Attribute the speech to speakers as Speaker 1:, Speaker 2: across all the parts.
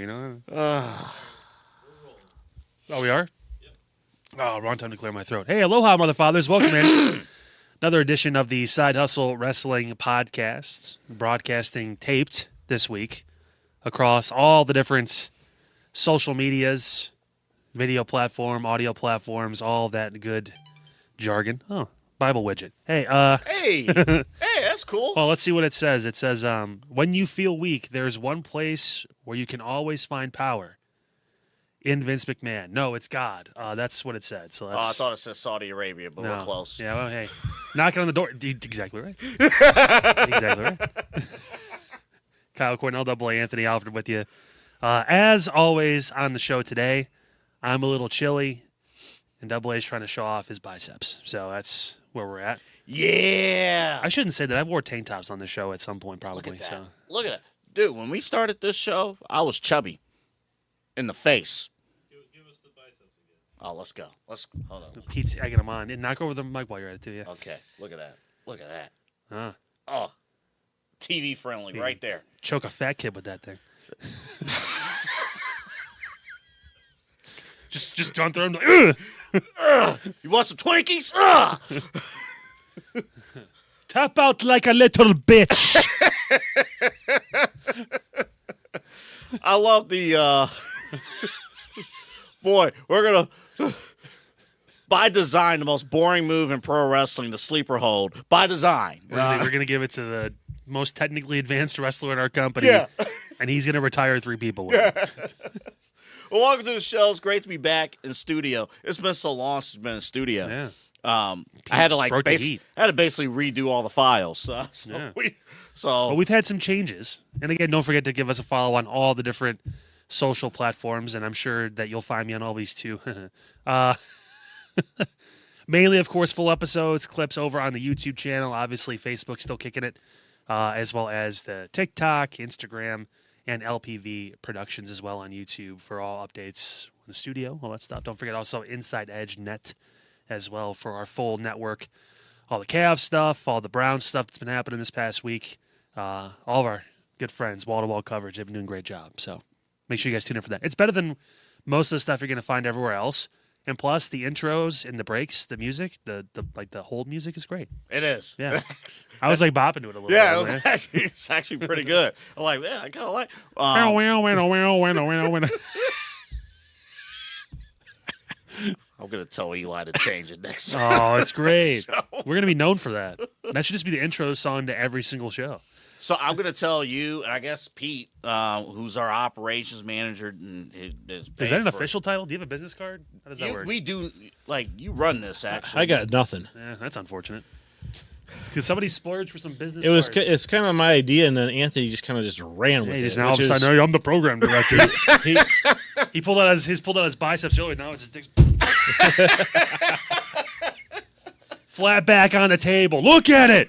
Speaker 1: You know?
Speaker 2: Oh,
Speaker 1: we are? Yep. Oh, wrong time to clear my throat. Hey, aloha, mother fathers. Welcome in. Another edition of the Side Hustle Wrestling Podcast, broadcasting taped this week across all the different social medias, video platform, audio platforms, all that good jargon. Oh, Bible widget. Hey,
Speaker 2: hey, that's cool.
Speaker 1: Well, let's see what it says. It says, when you feel weak, there's one place where you can always find power. In Vince McMahon. No, it's God. That's what it said. So that's...
Speaker 2: I thought it said Saudi Arabia, but we're close.
Speaker 1: Yeah, well, hey. Knocking on the door. Exactly right. Exactly right. Kyle Cornell, Double A, Anthony Alfred with you. As always on the show today, I'm a little chilly, and Double A's trying to show off his biceps. So that's where we're at.
Speaker 2: Yeah.
Speaker 1: I shouldn't say that. I've wore tank tops on the show at some point, probably.
Speaker 2: Look at that.
Speaker 1: So.
Speaker 2: Look at that. Dude, when we started this show, I was chubby. In the face.
Speaker 3: Give us the biceps again.
Speaker 2: Oh, let's go. Hold on.
Speaker 1: Pete's egging him on. And knock over the mic while you're at it, too, yeah.
Speaker 2: Okay, look at that. Look at that.
Speaker 1: Huh.
Speaker 2: Oh, TV friendly right there.
Speaker 1: Choke a fat kid with that thing. just don't throw him.
Speaker 2: You want some Twinkies? Ugh!
Speaker 1: Tap out like a little bitch.
Speaker 2: I love the boy, we're gonna by design the most boring move in pro wrestling, the sleeper hold. By design.
Speaker 1: We're gonna give it to the most technically advanced wrestler in our company.
Speaker 2: Yeah.
Speaker 1: And he's gonna retire 3 people with it.
Speaker 2: Well, welcome to the show. It's great to be back in studio. It's been so long since I've been in studio.
Speaker 1: Yeah.
Speaker 2: I had to basically redo all the files.
Speaker 1: Yeah.
Speaker 2: But
Speaker 1: we've had some changes. And again, don't forget to give us a follow on all the different social platforms, and I'm sure that you'll find me on all these too. Mainly, of course, full episodes, clips over on the YouTube channel. Obviously, Facebook still kicking it, as well as the TikTok, Instagram, and LPV Productions as well on YouTube for all updates in the studio, all that stuff. Don't forget also Inside Edge Net as well for our full network. All the Cavs stuff, all the Browns stuff that's been happening this past week. All of our good friends, wall-to-wall coverage, they've been doing a great job. So make sure you guys tune in for that. It's better than most of the stuff you're going to find everywhere else. And plus, the intros and the breaks, the music, the hold music is great.
Speaker 2: it is.
Speaker 1: Yeah. I was like bopping to it a little
Speaker 2: Yeah,
Speaker 1: bit.
Speaker 2: it's actually pretty good. I'm like, yeah, I kind of like. I'm going to tell Eli to change it next time.
Speaker 1: Oh, it's great. We're going to be known for that. That should just be the intro song to every single show.
Speaker 2: So I'm going to tell you, and I guess Pete, who's our operations manager. And
Speaker 1: is that an official title? Do you have a business card? How does that work?
Speaker 2: We do, you run this, actually.
Speaker 4: I got nothing.
Speaker 1: Yeah, that's unfortunate. Because somebody splurged for some business
Speaker 4: It's
Speaker 1: cards.
Speaker 4: kind of my idea, and then Anthony just kind of ran with it.
Speaker 1: Now all of a sudden, I'm the program director. he pulled out his biceps earlier. Now it's his dick. Flat back on the table. Look at it.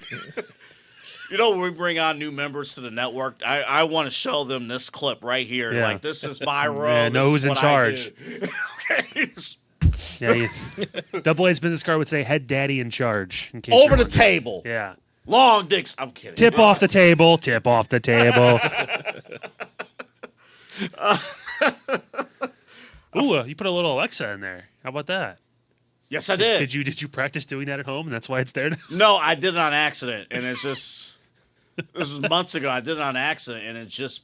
Speaker 2: You know, when we bring on new members to the network, I want to show them this clip right here.
Speaker 1: Yeah.
Speaker 2: Like, this is my row.
Speaker 1: Yeah,
Speaker 2: this
Speaker 1: know who's
Speaker 2: is
Speaker 1: in
Speaker 2: what I
Speaker 1: charge.
Speaker 2: do. Okay.
Speaker 1: Yeah, Double A's business card would say "Head Daddy in charge." In case
Speaker 2: Over
Speaker 1: you're
Speaker 2: the
Speaker 1: wondering.
Speaker 2: table.
Speaker 1: Yeah.
Speaker 2: Long dicks. I'm kidding.
Speaker 1: Tip off the table. Tip off the table. Ooh, you put a little Alexa in there. How about that?
Speaker 2: Yes, I did.
Speaker 1: Did you practice doing that at home, and that's why it's there now?
Speaker 2: No, I did it on accident, and it's just this was months ago. I did it on accident, and it just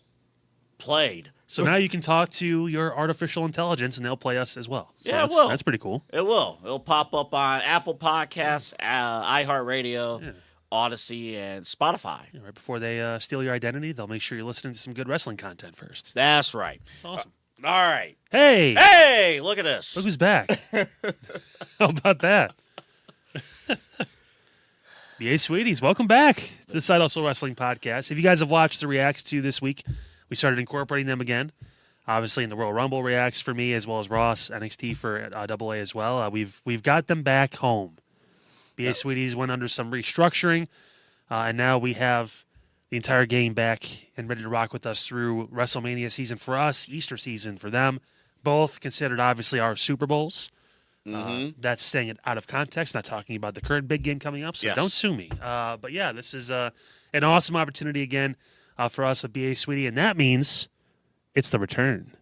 Speaker 2: played.
Speaker 1: So now you can talk to your artificial intelligence, and they'll play us as well. So
Speaker 2: Yeah, it will.
Speaker 1: That's pretty cool.
Speaker 2: It will. It'll pop up on Apple Podcasts, iHeartRadio, Odyssey, and Spotify.
Speaker 1: Yeah, right before they steal your identity, they'll make sure you're listening to some good wrestling content first.
Speaker 2: That's right.
Speaker 1: That's awesome.
Speaker 2: All right.
Speaker 1: Hey!
Speaker 2: Hey, look at this.
Speaker 1: Look who's back. How about that? Yay, sweeties. Welcome back to the Side Hustle Wrestling Podcast. If you guys have watched the Reacts to this week, we started incorporating them again. Obviously, in the Royal Rumble Reacts for me, as well as Ross, NXT for Double A as well. We've got them back home. BA Sweeties went under some restructuring, and now we have the entire game back and ready to rock with us through WrestleMania season for us, Easter season for them. Both considered, obviously, our Super Bowls. That's staying it out of context, not talking about the current big game coming up, so don't sue me. But yeah, this is an awesome opportunity again for us at BA Sweetie, and that means it's the return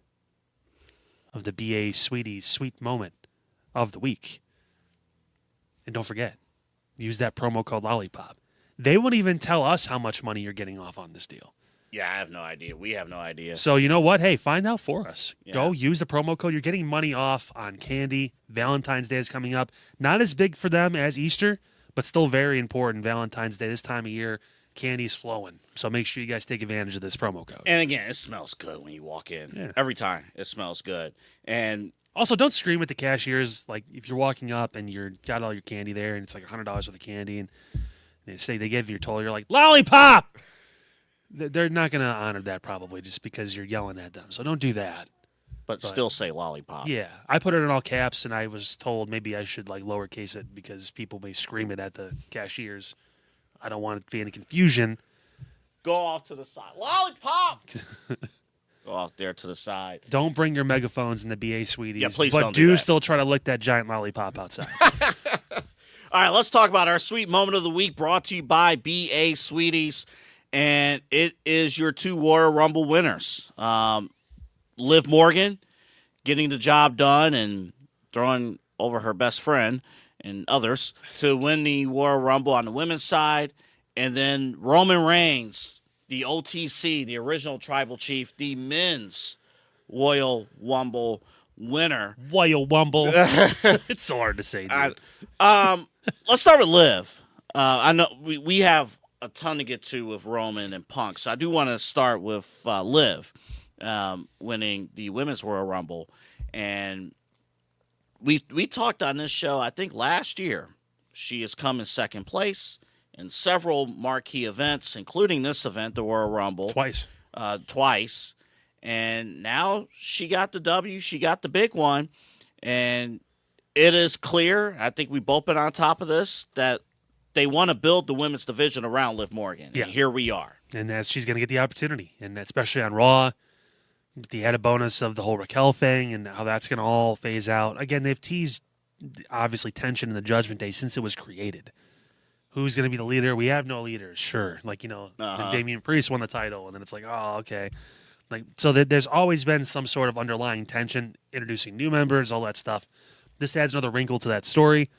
Speaker 1: of the BA Sweeties Sweet Moment of the week. And don't forget, use that promo code Lollipop. They won't even tell us how much money you're getting off on this deal.
Speaker 2: Yeah, I have no idea. We have no idea.
Speaker 1: So you know what? Hey, find out for us.
Speaker 2: Yeah.
Speaker 1: Go use the promo code. You're getting money off on candy. Valentine's Day is coming up. Not as big for them as Easter, but still very important. Valentine's Day, this time of year, candy's flowing. So make sure you guys take advantage of this promo code.
Speaker 2: And again, it smells good when you walk in.
Speaker 1: Yeah.
Speaker 2: Every time, it smells good. And
Speaker 1: Also, don't scream at the cashiers. Like, if you're walking up and you're got all your candy there and it's like $100 worth of candy and they say they give you your total, you're like, Lollipop! They're not going to honor that probably just because you're yelling at them. So don't do that.
Speaker 2: but still say Lollipop.
Speaker 1: Yeah. I put it in all caps and I was told maybe I should like lowercase it because people may scream it at the cashiers. I don't want it to be any confusion.
Speaker 2: Go off to the side. Lollipop! Go off there to the side.
Speaker 1: Don't bring your megaphones in the BA Sweeties.
Speaker 2: Yeah, please
Speaker 1: but
Speaker 2: don't do that.
Speaker 1: still try to lick that giant lollipop outside.
Speaker 2: All right, let's talk about our sweet moment of the week brought to you by BA Sweeties. And it is your two Royal Rumble winners. Liv Morgan getting the job done and throwing over her best friend and others to win the Royal Rumble on the women's side. And then Roman Reigns, the OTC, the original tribal chief, the men's Royal Rumble winner.
Speaker 1: Royal Rumble. It's so hard to say, dude.
Speaker 2: Let's start with Liv. I know we have a ton to get to with Roman and Punk, so I do want to start with Liv winning the Women's Royal Rumble. And we talked on this show, I think, last year. She has come in second place in several marquee events, including this event, the Royal Rumble. Twice. And now she got the W. She got the big one. And it is clear, I think we've both been on top of this, that they want to build the women's division around Liv Morgan.
Speaker 1: Yeah.
Speaker 2: And here we are.
Speaker 1: And she's going to get the opportunity. And especially on Raw, the added bonus of the whole Raquel thing and how that's going to all phase out. Again, they've teased, obviously, tension in the Judgment Day since it was created. Who's going to be the leader? We have no leaders, sure. Like, when Damian Priest won the title, and then it's like, oh, okay. Like, so there's always been some sort of underlying tension, introducing new members, all that stuff. This adds another wrinkle to that story.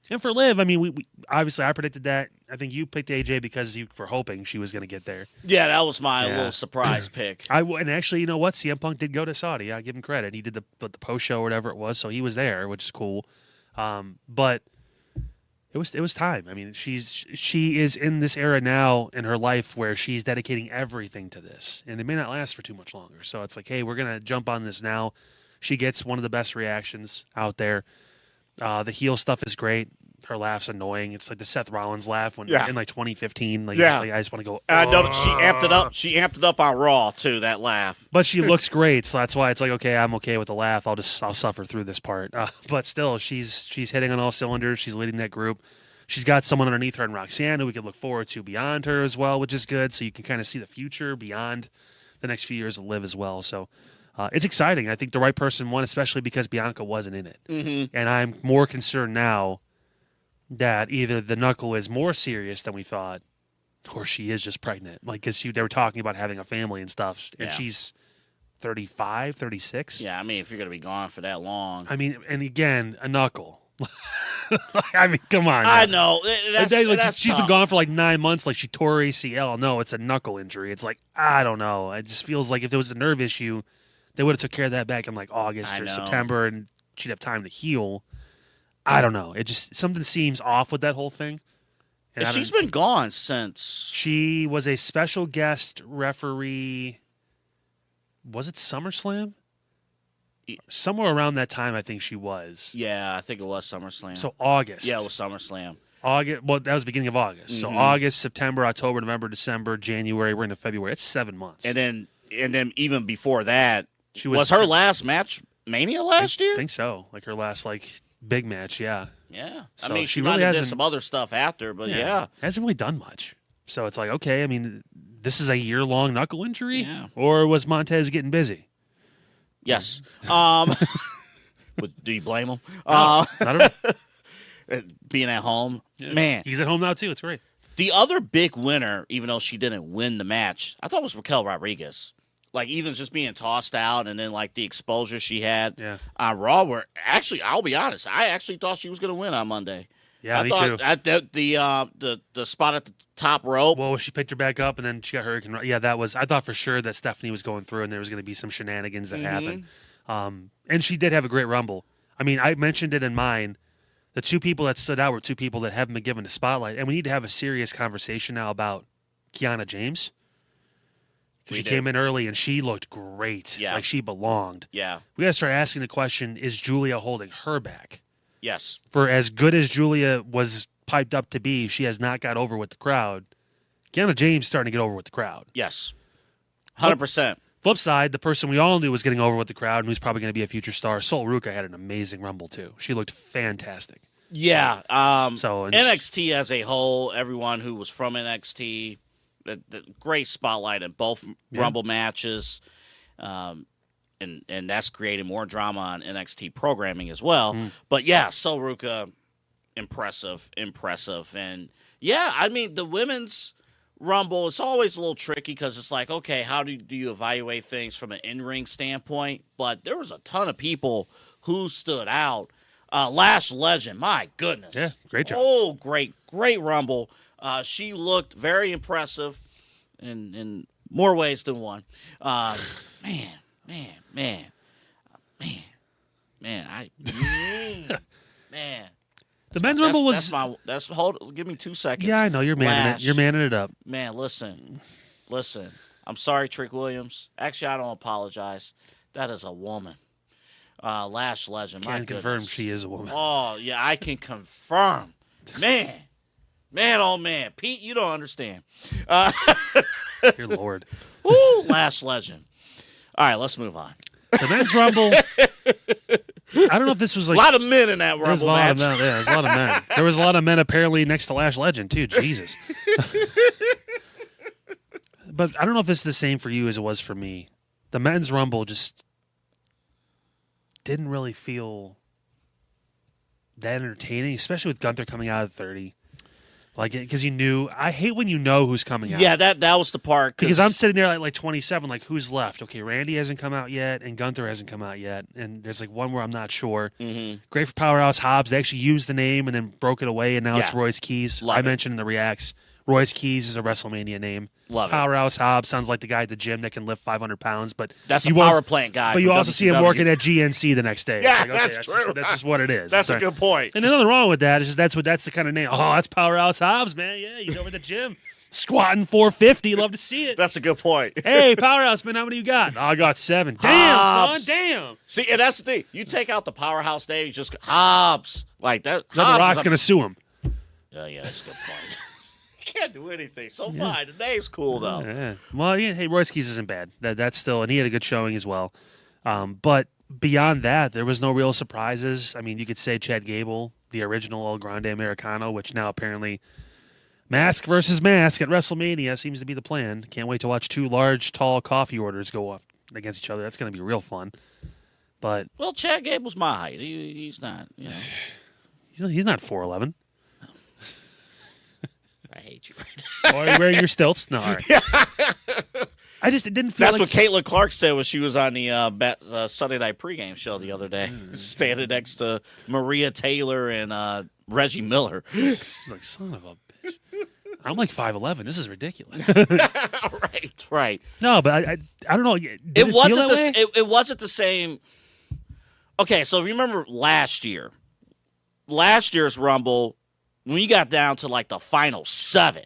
Speaker 1: And for Liv, I mean, we obviously I predicted that. I think you picked AJ because you were hoping she was going to get there.
Speaker 2: Yeah, that was my little surprise pick.
Speaker 1: And actually, you know what? CM Punk did go to Saudi. I give him credit. He did the post show or whatever it was, so he was there, which is cool. But it was time. I mean, she is in this era now in her life where she's dedicating everything to this, and it may not last for too much longer. So it's like, hey, we're gonna jump on this now. She gets one of the best reactions out there. The heel stuff is great. Her laugh's annoying. It's like the Seth Rollins laugh in like 2015. Like, I just want to go.
Speaker 2: I know she amped it up. She amped it up on Raw too. That laugh.
Speaker 1: But she looks great, so that's why it's like, okay, I'm okay with the laugh. I'll suffer through this part. But still, she's hitting on all cylinders. She's leading that group. She's got someone underneath her in Roxanne who we can look forward to beyond her as well, which is good. So you can kind of see the future beyond the next few years of Liv as well. So it's exciting. I think the right person won, especially because Bianca wasn't in it.
Speaker 2: Mm-hmm.
Speaker 1: And I'm more concerned now that either the knuckle is more serious than we thought, or she is just pregnant. Like, because they were talking about having a family and stuff, and she's 35, 36.
Speaker 2: Yeah, I mean, if you're going to be gone for that long.
Speaker 1: I mean, and again, a knuckle. I mean, come on.
Speaker 2: I know. That's
Speaker 1: she's been gone for like 9 months, like she tore ACL. No, it's a knuckle injury. It's like, I don't know. It just feels like if there was a nerve issue, they would have took care of that back in like August or September, and she'd have time to heal. I don't know. It just, something seems off with that whole thing.
Speaker 2: And she's been gone since.
Speaker 1: She was a special guest referee. Was it SummerSlam? Somewhere around that time, I think she was.
Speaker 2: Yeah, I think it was SummerSlam.
Speaker 1: So August.
Speaker 2: Yeah, it was SummerSlam.
Speaker 1: August. Well, that was the beginning of August.
Speaker 2: Mm-hmm.
Speaker 1: So August, September, October, November, December, January. We're into February. It's 7 months.
Speaker 2: And then even before that,
Speaker 1: she
Speaker 2: was her last match Mania last year?
Speaker 1: I think so. Like her last big match. Yeah.
Speaker 2: Yeah.
Speaker 1: So
Speaker 2: I mean,
Speaker 1: she
Speaker 2: really
Speaker 1: really hasn't
Speaker 2: did some other stuff after, but
Speaker 1: hasn't really done much. So it's like, okay, I mean, this is a year-long knuckle injury,
Speaker 2: yeah.
Speaker 1: Or was Montez getting busy?
Speaker 2: Yes. Do you blame him?
Speaker 1: No, not at all.
Speaker 2: Being at home,
Speaker 1: Yeah.
Speaker 2: man.
Speaker 1: He's at home now too. It's great.
Speaker 2: The other big winner, even though she didn't win the match, I thought was Raquel Rodriguez. like even just being tossed out, and then like the exposure she had
Speaker 1: Yeah.
Speaker 2: on Raw. Where actually, I'll be honest, I actually thought she was going to win on Monday.
Speaker 1: Yeah,
Speaker 2: I
Speaker 1: me
Speaker 2: thought
Speaker 1: too.
Speaker 2: the spot at the top rope.
Speaker 1: Well, she picked her back up, and then she got Hurricane. Yeah, that was. I thought for sure that Stephanie was going through, and there was going to be some shenanigans that happened. And she did have a great Rumble. I mean, I mentioned it in mine. The two people that stood out were two people that haven't been given a spotlight, and we need to have a serious conversation now about Kiana James. She came in early and she looked great.
Speaker 2: Yeah.
Speaker 1: Like she belonged.
Speaker 2: Yeah.
Speaker 1: We got to start asking the question, is Julia holding her back?
Speaker 2: Yes.
Speaker 1: For as good as Julia was piped up to be, she has not got over with the crowd. Kiana James starting to get over with the crowd.
Speaker 2: Yes. 100%.
Speaker 1: Flip side, the person we all knew was getting over with the crowd and who's probably going to be a future star, Sol Ruka, had an amazing Rumble too. She looked fantastic.
Speaker 2: Yeah.
Speaker 1: So
Speaker 2: NXT as a whole, everyone who was from NXT, the great spotlight in both Rumble matches. And that's creating more drama on NXT programming as well. But yeah, Sol Ruka, impressive. And yeah, I mean, the women's Rumble, it's always a little tricky because it's like, okay, how do you evaluate things from an in-ring standpoint? But there was a ton of people who stood out. Lash Legend, my goodness.
Speaker 1: Yeah, great job.
Speaker 2: Oh, great Rumble. She looked very impressive in more ways than one. Man.
Speaker 1: The men's Rumble was.
Speaker 2: Give me 2 seconds.
Speaker 1: Yeah, I know you're manning it. You're manning it up.
Speaker 2: Man, listen. I'm sorry, Trick Williams. Actually, I don't apologize. That is a woman. Lash Legend.
Speaker 1: Can confirm
Speaker 2: goodness.
Speaker 1: she is a woman.
Speaker 2: Oh yeah, I can confirm. Man, oh man, Pete, you don't understand.
Speaker 1: Dear Lord.
Speaker 2: Woo, Lash Legend. All right, let's move on.
Speaker 1: The men's Rumble. I don't know if this was like
Speaker 2: a lot of men in that
Speaker 1: there was
Speaker 2: Rumble match.
Speaker 1: There's a lot of men. There was a lot of men apparently next to Lash Legend too. Jesus. But I don't know if this is the same for you as it was for me. The men's Rumble just didn't really feel that entertaining, especially with Gunther coming out at 30. Like, because you knew, I hate when you know who's coming out.
Speaker 2: Yeah, that was the part.
Speaker 1: Because I'm sitting there at like 27, like, who's left? Okay, Randy hasn't come out yet, and Gunther hasn't come out yet. And there's like one where I'm not sure. Great for Powerhouse Hobbs. They actually used the name and then broke it away, and now it's Royce Keys.
Speaker 2: Love
Speaker 1: I
Speaker 2: it.
Speaker 1: mentioned in the Reacts, Royce Keys is a WrestleMania name.
Speaker 2: Love it.
Speaker 1: Powerhouse Hobbs sounds like the guy at the gym that can lift 500 pounds, but
Speaker 2: That's a
Speaker 1: you
Speaker 2: power plant guy.
Speaker 1: But you
Speaker 2: for
Speaker 1: also see him
Speaker 2: WCW.
Speaker 1: working at GNC the next day.
Speaker 2: Yeah,
Speaker 1: It's like,
Speaker 2: that's true.
Speaker 1: That's just what it is.
Speaker 2: That's
Speaker 1: It's
Speaker 2: a good point.
Speaker 1: And there's nothing wrong with that. It's just that's the kind of name. Oh, that's Powerhouse Hobbs, man. Yeah, he's over at the gym squatting 450. Love to see it.
Speaker 2: That's a good point.
Speaker 1: Hey, Powerhouse, man, how many you got? Oh, I got 7. Damn,
Speaker 2: Hobbs.
Speaker 1: son, damn.
Speaker 2: See, and that's the thing. You take out the Powerhouse name, you just Hobbs like that.
Speaker 1: The Rock's going to sue him.
Speaker 2: Yeah, that's a good point. Can't do anything. So fine. The name's cool though.
Speaker 1: Yeah. Well, yeah, hey, Royce Keys isn't bad. That's still, and he had a good showing as well. But beyond that, there was no real surprises. I mean, you could say Chad Gable, the original El Grande Americano, which now apparently mask versus mask at WrestleMania seems to be the plan. Can't wait to watch 2 large, tall coffee orders go up against each other. That's going to be real fun. But
Speaker 2: Well, Chad Gable's my height. He's not. You know.
Speaker 1: he's not 4'11".
Speaker 2: I hate you.
Speaker 1: Oh, are you wearing your stilts? No, all right. It didn't feel
Speaker 2: That's
Speaker 1: like...
Speaker 2: what Caitlin Clark said when she was on the Sunday Night pregame show the other day, standing next to Maria Taylor and Reggie Miller.
Speaker 1: He's like, son of a bitch. I'm like 5'11". This is ridiculous.
Speaker 2: Right.
Speaker 1: No, but I don't know.
Speaker 2: It wasn't the same. Okay, so if you remember last year's Rumble, when you got down to like the final 7,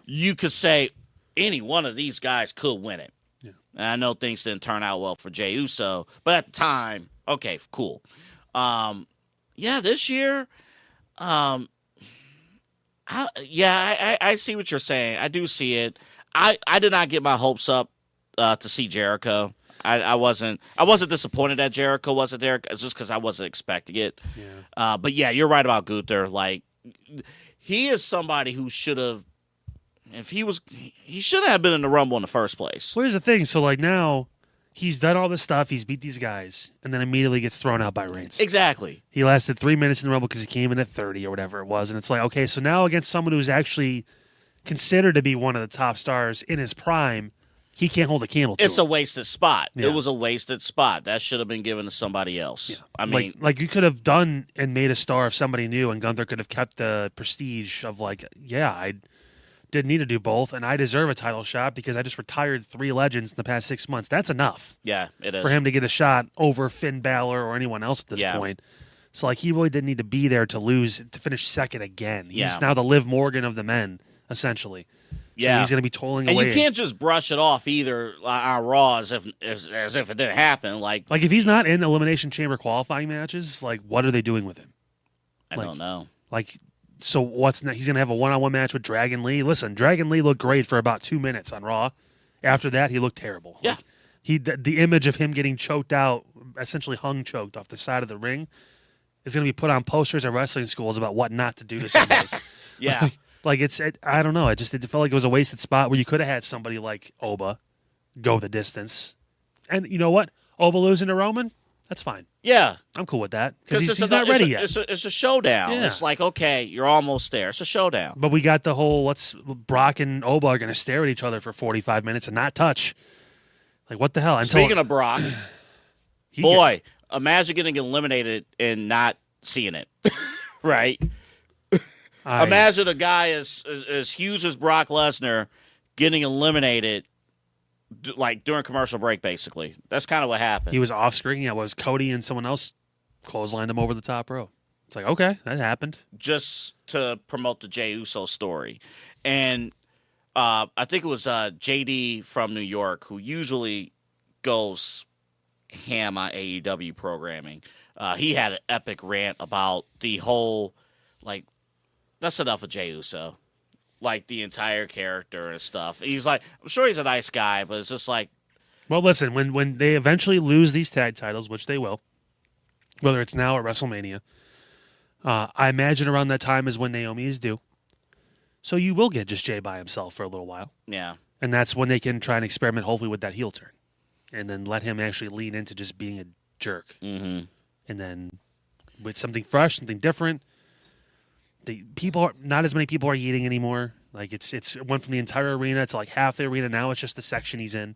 Speaker 2: you could say any one of these guys could win it. Yeah. And I know things didn't turn out well for Jey Uso, but at the time, okay, cool. This year, I see what you're saying. I do see it. I did not get my hopes up to see Jericho. I wasn't disappointed that Jericho wasn't there. It's just because I wasn't expecting it. Yeah. But yeah, you're right about Gunther. Like, he is somebody who should have. He shouldn't have been in the Rumble in the first place.
Speaker 1: Well, here's the thing. So, like, now he's done all this stuff. He's beat these guys, and then immediately gets thrown out by Reigns.
Speaker 2: Exactly.
Speaker 1: He lasted 3 minutes in the Rumble because he came in at 30 or whatever it was, and it's like, okay, so now against someone who's actually considered to be one of the top stars in his prime, he can't hold a candle to
Speaker 2: It's
Speaker 1: it.
Speaker 2: a wasted spot.
Speaker 1: Yeah.
Speaker 2: It was a wasted spot. That should have been given to somebody else.
Speaker 1: Yeah.
Speaker 2: I mean,
Speaker 1: like you could have done and made a star of somebody new, and Gunther could have kept the prestige of like, yeah, I didn't need to do both, and I deserve a title shot because I just retired 3 legends in the past 6 months. That's enough
Speaker 2: yeah, it is.
Speaker 1: for him to get a shot over Finn Balor or anyone else at this point. So like he really didn't need to be there to finish second again. He's now the Liv Morgan of the men, essentially. So he's going to be toiling away.
Speaker 2: And you can't just brush it off either on Raw as if it didn't happen. Like
Speaker 1: if he's not in Elimination Chamber qualifying matches, like what are they doing with him?
Speaker 2: I don't know.
Speaker 1: Like, so what's next? He's going to have a one-on-one match with Dragon Lee. Listen, Dragon Lee looked great for about 2 minutes on Raw. After that, he looked terrible.
Speaker 2: Yeah.
Speaker 1: Like, the image of him getting choked out, essentially choked off the side of the ring, is going to be put on posters at wrestling schools about what not to do to somebody.
Speaker 2: Yeah.
Speaker 1: I don't know. It felt like it was a wasted spot where you could have had somebody like Oba go the distance. And you know what? Oba losing to Roman, that's fine.
Speaker 2: Yeah.
Speaker 1: I'm cool with that because he's
Speaker 2: it's
Speaker 1: not ready yet.
Speaker 2: It's a showdown.
Speaker 1: Yeah.
Speaker 2: It's like, okay, you're almost there. It's a showdown.
Speaker 1: But we got the whole Brock and Oba are going to stare at each other for 45 minutes and not touch. Like, what the hell?
Speaker 2: Speaking of Brock, boy, imagine getting eliminated and not seeing it. Right? Imagine a guy as huge as Brock Lesnar getting eliminated like during commercial break, basically. That's kind of what happened.
Speaker 1: He was off screen. Yeah, was Cody and someone else clotheslined him over the top rope. It's like, okay, that happened.
Speaker 2: Just to promote the Jey Uso story. And I think it was JD from New York who usually goes ham on AEW programming. He had an epic rant about the whole, like, that's enough of Jey Uso. Like, the entire character and stuff. He's like, I'm sure he's a nice guy, but it's just like.
Speaker 1: Well, listen, when they eventually lose these tag titles, which they will, whether it's now or WrestleMania, I imagine around that time is when Naomi is due. So you will get just Jay by himself for a little while.
Speaker 2: Yeah.
Speaker 1: And that's when they can try and experiment, hopefully, with that heel turn. And then let him actually lean into just being a jerk.
Speaker 2: Mm-hmm.
Speaker 1: And then with something fresh, something different. Not as many people are eating anymore. Like it went from the entire arena to like half the arena. Now it's just the section he's in.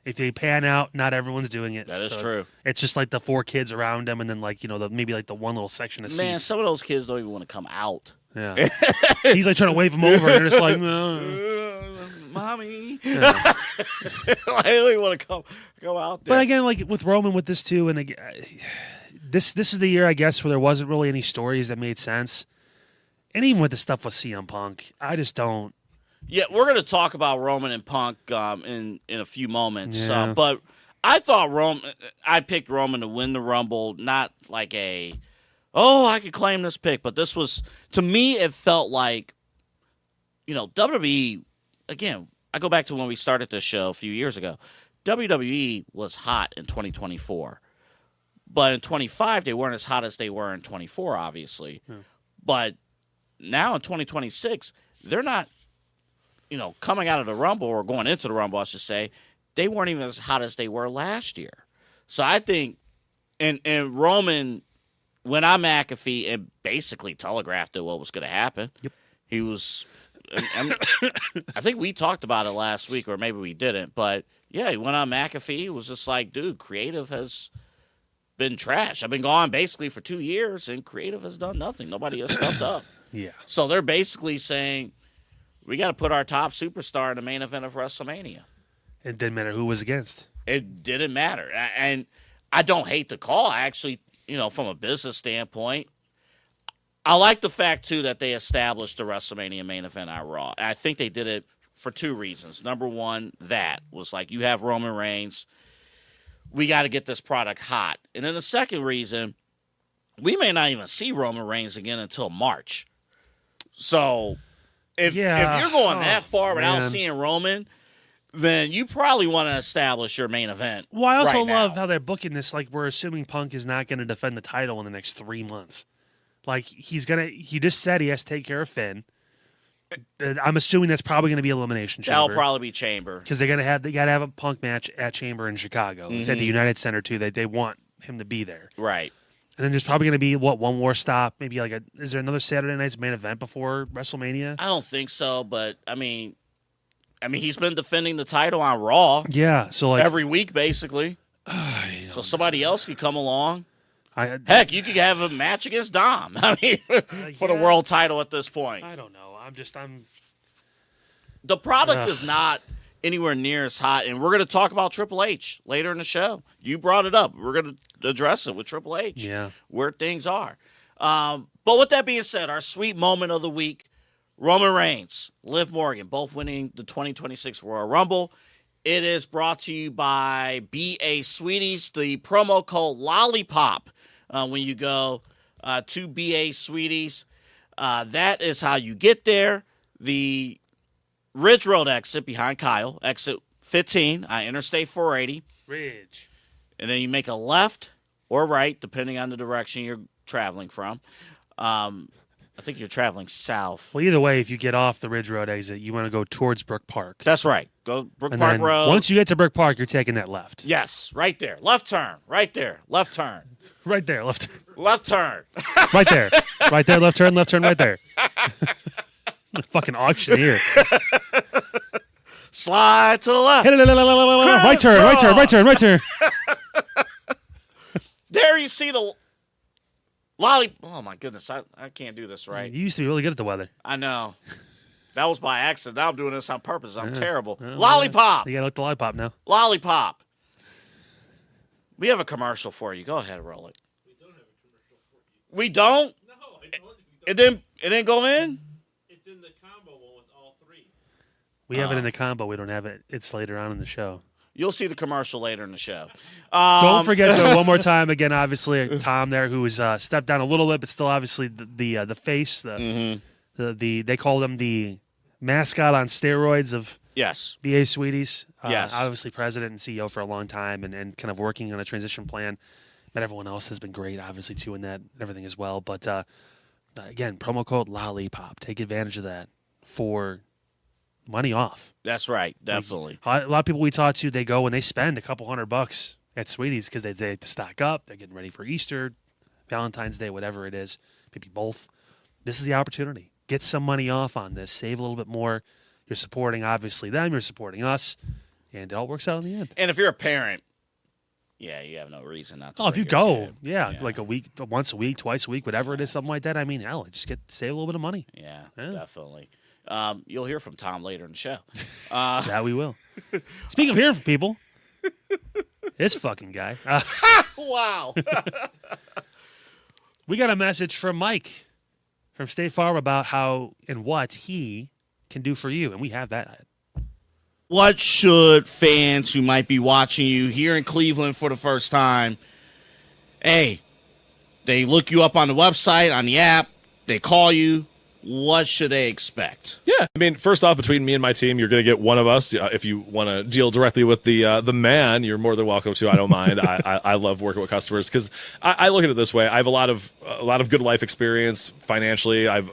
Speaker 1: If they pan out, not everyone's doing it.
Speaker 2: That is true.
Speaker 1: It's just like the 4 kids around him, and then like maybe like the one little section of seats.
Speaker 2: Man, some of those kids don't even want to come out.
Speaker 1: Yeah, he's like trying to wave them over, and they're just like, no.
Speaker 2: Mommy.
Speaker 1: Yeah.
Speaker 2: I don't even want to come out there.
Speaker 1: But again, like with Roman, with this too, and again, this is the year I guess where there wasn't really any stories that made sense. And even with the stuff with CM Punk, I just don't.
Speaker 2: Yeah, we're going to talk about Roman and Punk in a few moments.
Speaker 1: Yeah.
Speaker 2: But I thought I picked Roman to win the Rumble, not like I could claim this pick. But this was, to me, it felt like, WWE, again, I go back to when we started this show a few years ago. WWE was hot in 2024. But in 25, they weren't as hot as they were in 24, obviously.
Speaker 1: Yeah.
Speaker 2: But now in 2026, they're not, coming out of the Rumble or going into the Rumble, I should say, they weren't even as hot as they were last year. So I think, and Roman went on McAfee and basically telegraphed what was going to happen.
Speaker 1: Yep.
Speaker 2: He was, I think we talked about it last week, or maybe we didn't, but yeah, he went on McAfee. It was just like, dude, creative has been trash. I've been gone basically for 2 years, and creative has done nothing. Nobody has stepped up.
Speaker 1: Yeah.
Speaker 2: So they're basically saying, we got to put our top superstar in the main event of WrestleMania.
Speaker 1: It didn't matter who was against.
Speaker 2: It didn't matter. And I don't hate the call. I actually, from a business standpoint, I like the fact, too, that they established the WrestleMania main event on Raw. And I think they did it for 2 reasons. Number one, that was like, you have Roman Reigns. We got to get this product hot. And then the second reason, we may not even see Roman Reigns again until March. So if you're going that far without seeing Roman, then you probably want to establish your main event.
Speaker 1: Well, I also
Speaker 2: right
Speaker 1: love
Speaker 2: now.
Speaker 1: how they're booking this. Like, we're assuming Punk is not going to defend the title in the next 3 months. Like, he just said he has to take care of Finn. I'm assuming that's probably going to be Elimination Chamber.
Speaker 2: That'll probably be Chamber.
Speaker 1: Because they got to have a Punk match at Chamber in Chicago. It's at the United Center, too. They want him to be there.
Speaker 2: Right.
Speaker 1: And then there's probably going to be, one more stop? Maybe is there another Saturday night's main event before WrestleMania?
Speaker 2: I don't think so, but, I mean, I mean, he's been defending the title on Raw
Speaker 1: Yeah, so like
Speaker 2: every week, basically. So somebody else could come along.
Speaker 1: Heck,
Speaker 2: you could have a match against Dom. I mean, for the
Speaker 1: yeah.
Speaker 2: world title at this point.
Speaker 1: I don't know. I'm
Speaker 2: The product is not anywhere near as hot, and we're going to talk about Triple H later in the show. You brought it up. We're going to address it with Triple H, where things are. But with that being said, our sweet moment of the week, Roman Reigns, Liv Morgan, both winning the 2026 Royal Rumble. It is brought to you by BA Sweeties, the promo code Lollipop. When you go to BA Sweeties, that is how you get there. The Ridge Road exit behind Kyle, exit 15 on Interstate 480.
Speaker 1: Ridge.
Speaker 2: And then you make a left or right, depending on the direction you're traveling from. I think you're traveling south.
Speaker 1: Well, either way, if you get off the Ridge Road exit, you want to go towards Brook Park.
Speaker 2: That's right. Go Brook
Speaker 1: And
Speaker 2: Park
Speaker 1: then
Speaker 2: Road.
Speaker 1: once you get to Brook Park, you're taking that left.
Speaker 2: Yes, right there. Left turn. Right there. Left turn.
Speaker 1: Right there, left turn.
Speaker 2: Left turn.
Speaker 1: Right there. Right there, left turn, right there. Fucking auctioneer.
Speaker 2: Slide to the left.
Speaker 1: Right turn, right turn, right turn, right turn.
Speaker 2: There you see the Oh, my goodness. I can't do this right.
Speaker 1: You used to be really good at the weather.
Speaker 2: I know. That was by accident. Now I'm doing this on purpose. I'm terrible. Lollipop.
Speaker 1: You got to look the lollipop now.
Speaker 2: Lollipop. We have a commercial for you. Go ahead, roll it.
Speaker 3: We don't have a commercial for you.
Speaker 2: We don't?
Speaker 3: No, I told you we don't.
Speaker 2: It didn't go in?
Speaker 3: It's in the combo one with all three.
Speaker 1: We have it in the combo. We don't have it. It's later on in the show.
Speaker 2: You'll see the commercial later in the show.
Speaker 1: Don't forget, though, one more time, again, obviously, Tom there, who has stepped down a little bit, but still obviously the face. They called him the mascot on steroids of
Speaker 2: Yes.
Speaker 1: BA Sweeties.
Speaker 2: Yes.
Speaker 1: Obviously president and CEO for a long time and kind of working on a transition plan. And everyone else has been great, obviously, too, in that and everything as well. But, again, promo code Lollipop. Take advantage of that for money off.
Speaker 2: That's right. Definitely.
Speaker 1: A lot of people we talk to, they go and they spend a couple $100 at Sweeties because they have to stock up. They're getting ready for Easter, Valentine's Day, whatever it is, maybe both. This is the opportunity. Get some money off on this. Save a little bit more. You're supporting, obviously, them. You're supporting us. And it all works out in the end.
Speaker 2: And if you're a parent, yeah, you have no reason not to.
Speaker 1: Oh, if you
Speaker 2: bring your
Speaker 1: go,
Speaker 2: kid.
Speaker 1: yeah, like a week, once a week, twice a week, whatever it is, something like that. I mean, hell, just save a little bit of money.
Speaker 2: Yeah,
Speaker 1: Yeah.
Speaker 2: definitely. You'll hear from Tom later in the show.
Speaker 1: That we will. Speaking of hearing from people, this fucking guy.
Speaker 2: Wow.
Speaker 1: We got a message from Mike from State Farm about how and what he can do for you, and we have that.
Speaker 2: What should fans who might be watching you here in Cleveland for the first time, hey, they look you up on the website, on the app, they call you, what should they expect?
Speaker 5: Yeah, I mean, first off, between me and my team, you're going to get one of us. If you want to deal directly with the man, you're more than welcome to. I don't mind. I love working with customers because I look at it this way. I have a lot of good life experience financially. I've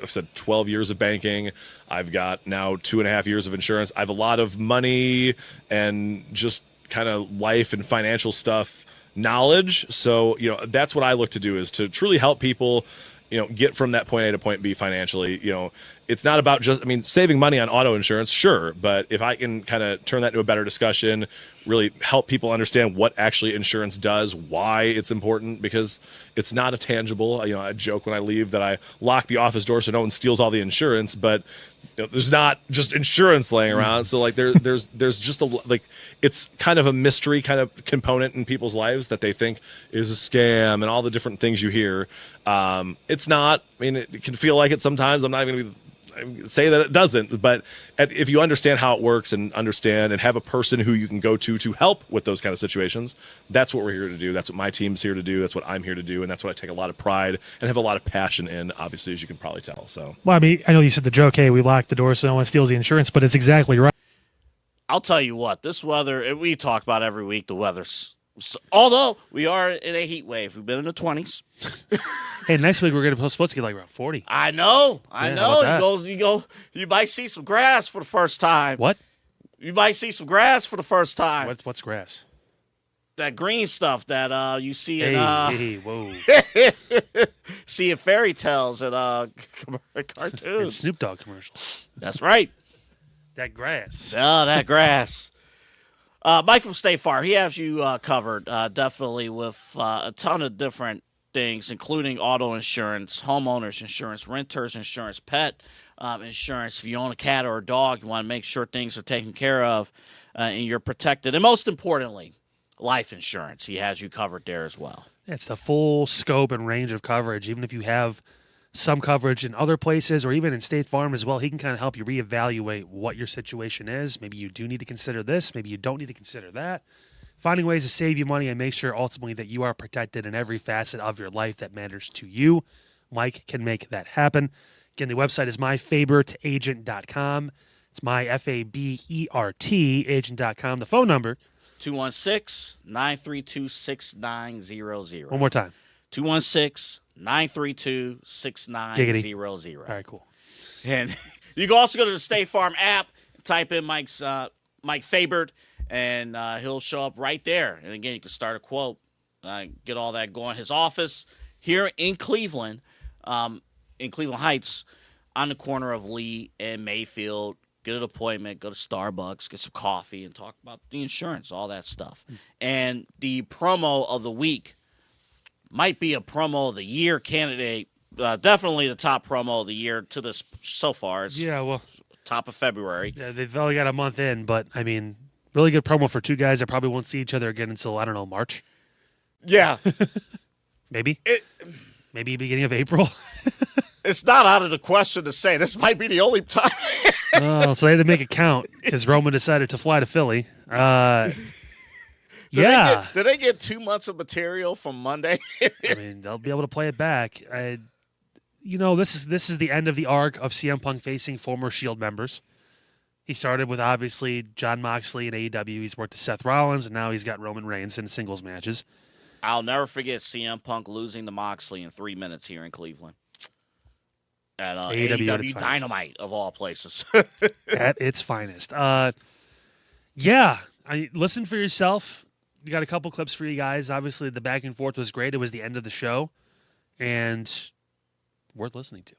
Speaker 5: said 12 years of banking. I've got now 2.5 years of insurance. I have a lot of money and just kind of life and financial stuff knowledge. So that's what I look to do is to truly help people. Get from that point A to point B financially. It's not about just, saving money on auto insurance, sure. But if I can kind of turn that into a better discussion, really help people understand what actually insurance does, why it's important, because it's not a tangible. I joke when I leave that I lock the office door so no one steals all the insurance, but there's not just insurance laying around. So there's just it's kind of a mystery kind of component in people's lives that they think is a scam and all the different things you hear. It's not. It can feel like it sometimes. I'm not even going to say that it doesn't, but if you understand how it works and understand and have a person who you can go to help with those kind of situations, that's what we're here to do. That's what my team's here to do. That's what I'm here to do, and that's what I take a lot of pride and have a lot of passion in, obviously, as you can probably tell. So,
Speaker 6: well, I know you said the joke, hey, we lock the door so no one steals the insurance, but it's exactly right.
Speaker 2: I'll tell you what, this weather, we talk about every week, the weather's, although we are in a heat wave. We've been in the 20s.
Speaker 1: Hey, next week we're supposed to get like around 40.
Speaker 2: I know.
Speaker 1: How about
Speaker 2: You might see some grass for the first time.
Speaker 1: What?
Speaker 2: You might see some grass for the first time.
Speaker 1: What's grass?
Speaker 2: That green stuff that you see in
Speaker 1: whoa.
Speaker 2: see in fairy tales and cartoons.
Speaker 1: And Snoop Dogg commercials.
Speaker 2: That's right.
Speaker 1: That grass.
Speaker 2: Oh, that grass. Mike from State Farm, he has you covered definitely with a ton of different things, including auto insurance, homeowners insurance, renters insurance, pet insurance. If you own a cat or a dog, you want to make sure things are taken care of and you're protected. And most importantly, life insurance. He has you covered there as well.
Speaker 1: It's the full scope and range of coverage. Even if you have some coverage in other places or even in State Farm as well, he can kind of help you reevaluate what your situation is. Maybe you do need to consider this. Maybe you don't need to consider that. Finding ways to save you money and make sure ultimately that you are protected in every facet of your life that matters to you. Mike can make that happen. Again, the website is myfabertagent.com. It's myfabert agent.com. The phone number,
Speaker 2: 216-932-6900.
Speaker 1: one more time.
Speaker 2: 216-932-6900.
Speaker 1: All right, cool.
Speaker 2: And you can also go to the State Farm app, type in Mike Fabert, and he'll show up right there. And again, you can start a quote, get all that going. His office here in Cleveland Heights, on the corner of Lee and Mayfield. Get an appointment, go to Starbucks, get some coffee, and talk about the insurance, all that stuff. And the promo of the week might be a promo of the year candidate. Definitely the top promo of the year to this so far. It's top of February.
Speaker 1: Yeah, they've only got a month in, but I mean, really good promo for two guys that probably won't see each other again until, I don't know, March.
Speaker 2: Yeah.
Speaker 1: Maybe. Maybe beginning of April.
Speaker 2: It's not out of the question to say this might be the only time.
Speaker 1: Oh, so they had to make it count because Roman decided to fly to Philly.
Speaker 2: Did they get 2 months of material from Monday?
Speaker 1: I mean, they'll be able to play it back. This is the end of the arc of CM Punk facing former Shield members. He started with, obviously, Jon Moxley in AEW. He's worked with Seth Rollins, and now he's got Roman Reigns in singles matches.
Speaker 2: I'll never forget CM Punk losing to Moxley in 3 minutes here in Cleveland. At AEW Dynamite, of all places.
Speaker 1: At its finest. Listen for yourself. You got a couple clips for you guys. Obviously, the back and forth was great. It was the end of the show, and worth listening to.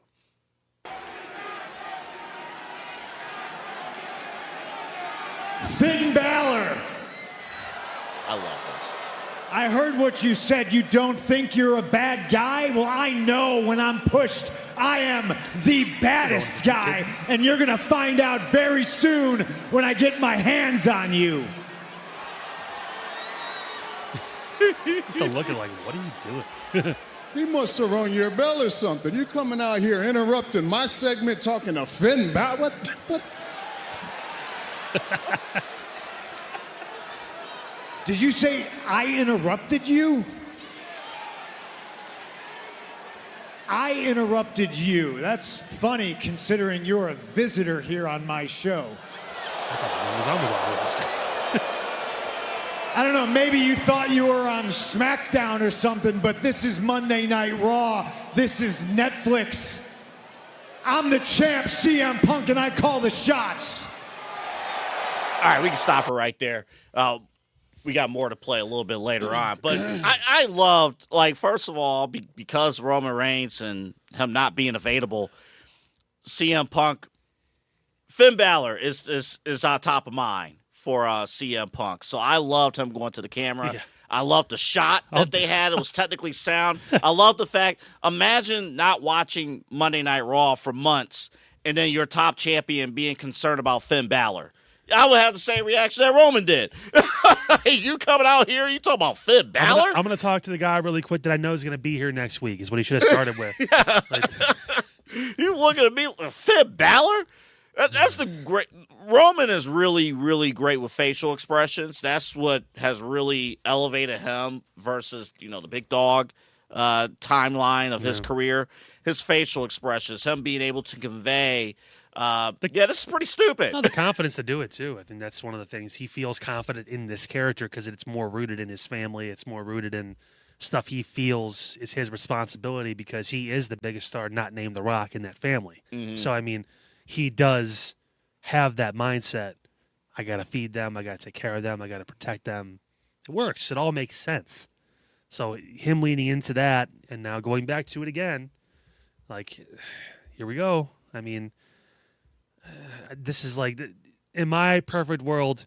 Speaker 7: Finn Balor.
Speaker 2: I love this.
Speaker 7: I heard what you said. You don't think you're a bad guy? Well, I know when I'm pushed, I am the baddest guy. And you're going to find out very soon when I get my hands on you.
Speaker 1: They're looking like, what are you doing?
Speaker 8: He must have rung your bell or something. You coming out here interrupting my segment talking to Finn Balor? What?
Speaker 7: Did you say I interrupted you? I interrupted you. That's funny considering you're a visitor here on my show. I don't know, maybe you thought you were on SmackDown or something, but this is Monday Night Raw. This is Netflix. I'm the champ, CM Punk, and I call the shots.
Speaker 2: All right, we can stop her right there. We got more to play a little bit later on. But I loved, first of all, because Roman Reigns and him not being available, CM Punk, Finn Balor is on top of mind for CM Punk. So I loved him going to the camera. Yeah. I loved the shot that they had. It was technically sound. I love the fact, imagine not watching Monday Night Raw for months and then your top champion being concerned about Finn Balor. I would have the same reaction that Roman did. Hey, you coming out here, you talking about Finn Balor?
Speaker 1: I'm going to talk to the guy really quick that I know is going to be here next week, is what he should have started with.
Speaker 2: You looking at me like Finn Balor? That's the great. Roman is really, really great with facial expressions. That's what has really elevated him versus, the big dog timeline of his career. His facial expressions, him being able to convey. This is pretty stupid.
Speaker 1: No, the confidence to do it, too. I think that's one of the things. He feels confident in this character because it's more rooted in his family. It's more rooted in stuff he feels is his responsibility because he is the biggest star not named The Rock in that family. Mm-hmm. So, I mean, he does have that mindset. I got to feed them. I got to take care of them. I got to protect them. It works. It all makes sense. So him leaning into that and now going back to it again, here we go. I mean, this is in my perfect world,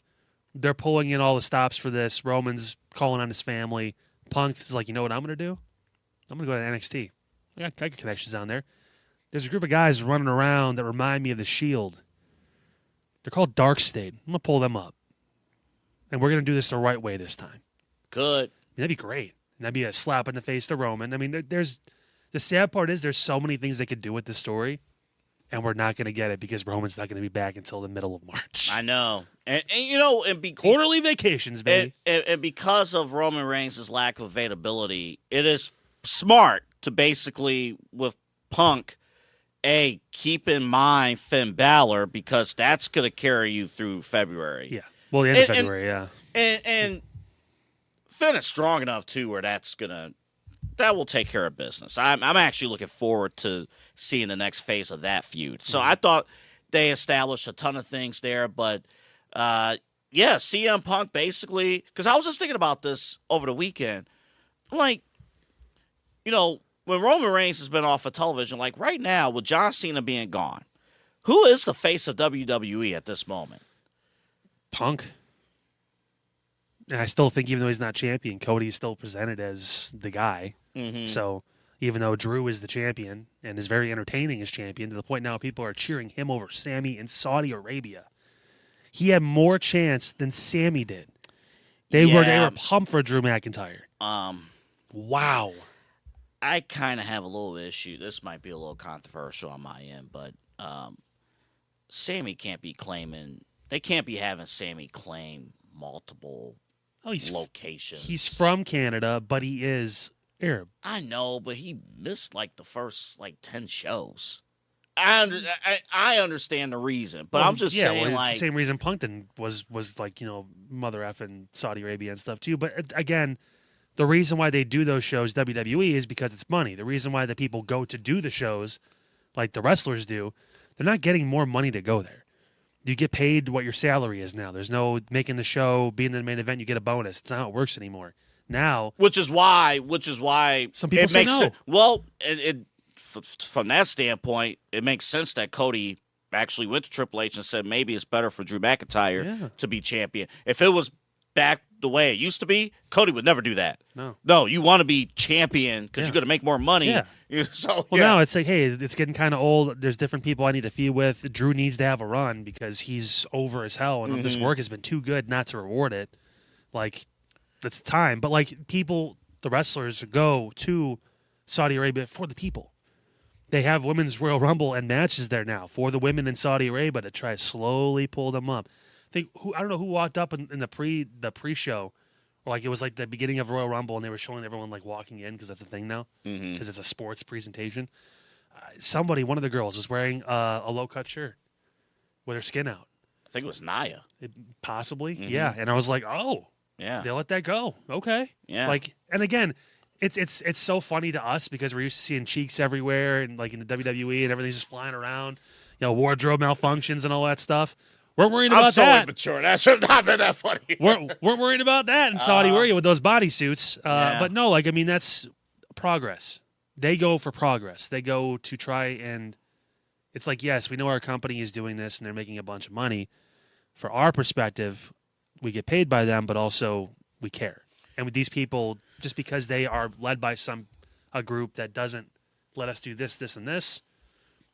Speaker 1: they're pulling in all the stops for this. Roman's calling on his family. Punk is like, you know what I'm going to do? I'm going to go to NXT. I got connections down there. There's a group of guys running around that remind me of the Shield. They're called Dark State. I'm going to pull them up. And we're going to do this the right way this time.
Speaker 2: Good.
Speaker 1: That'd be great. And that'd be a slap in the face to Roman. I mean, there's the sad part is there's so many things they could do with this story, and we're not going to get it because Roman's not going to be back until the middle of March.
Speaker 2: I know. And
Speaker 1: Quarterly vacations, baby.
Speaker 2: And because of Roman Reigns' lack of availability, it is smart to basically, with Punk, keep in mind Finn Balor because that's going to carry you through February.
Speaker 1: Yeah. Well, the end of February, yeah.
Speaker 2: And Finn is strong enough, too, where that will take care of business. I'm actually looking forward to seeing the next phase of that feud. So I thought they established a ton of things there, but CM Punk basically, because I was just thinking about this over the weekend. I'm like, when Roman Reigns has been off of television, like right now with John Cena being gone, who is the face of WWE at this moment?
Speaker 1: Punk. And I still think even though he's not champion, Cody is still presented as the guy.
Speaker 2: Mm-hmm.
Speaker 1: So even though Drew is the champion and is very entertaining as champion, to the point now people are cheering him over Sammy in Saudi Arabia. He had more chance than Sammy did. They were pumped for Drew McIntyre. Wow.
Speaker 2: I kind of have a little issue. This might be a little controversial on my end, but Sammy can't be claiming. They can't be having Sammy claim multiple locations.
Speaker 1: He's from Canada, but he is Arab.
Speaker 2: I know, but he missed like the first 10 shows. I understand the reason, but I'm just saying,
Speaker 1: it's the same reason Punkton was mother effing Saudi Arabia and stuff too. But again, the reason why they do those shows, WWE, is because it's money. The reason why the people go to do the shows, like the wrestlers do, they're not getting more money to go there. You get paid what your salary is now. There's no making the show, being in the main event, you get a bonus. It's not how it works anymore. Now,
Speaker 2: which is why
Speaker 1: some people say no.
Speaker 2: Well, from that standpoint, it makes sense that Cody actually went to Triple H and said maybe it's better for Drew McIntyre to be champion. If it was back the way it used to be, Cody would never do that. No, you want to be champion because you're going to make more money.
Speaker 1: Yeah. Now it's like, hey, it's getting kind of old. There's different people I need to feud with. Drew needs to have a run because he's over as hell, and this work has been too good not to reward it. Like, it's time. But people, the wrestlers go to Saudi Arabia for the people. They have Women's Royal Rumble and matches there now for the women in Saudi Arabia to try to slowly pull them up. I don't know who walked up in the pre-show, or it was the beginning of Royal Rumble, and they were showing everyone walking in because that's the thing now, because it's a sports presentation. One of the girls, was wearing a low-cut shirt with her skin out.
Speaker 2: I think it was Nia.
Speaker 1: Possibly, yeah. And I was like, oh,
Speaker 2: yeah,
Speaker 1: they let that go. Okay,
Speaker 2: yeah.
Speaker 1: And again, it's so funny to us because we're used to seeing cheeks everywhere and in the WWE and everything's just flying around, wardrobe malfunctions and all that stuff. We're worried about that.
Speaker 2: I'm so immature. That should not have been that funny.
Speaker 1: We're worried about that in Saudi Arabia with those bodysuits. But no, that's progress. They go for progress. They go to try and it's yes, we know our company is doing this and they're making a bunch of money. For our perspective, we get paid by them, but also we care. And with these people, just because they are led by a group that doesn't let us do this, this, and this,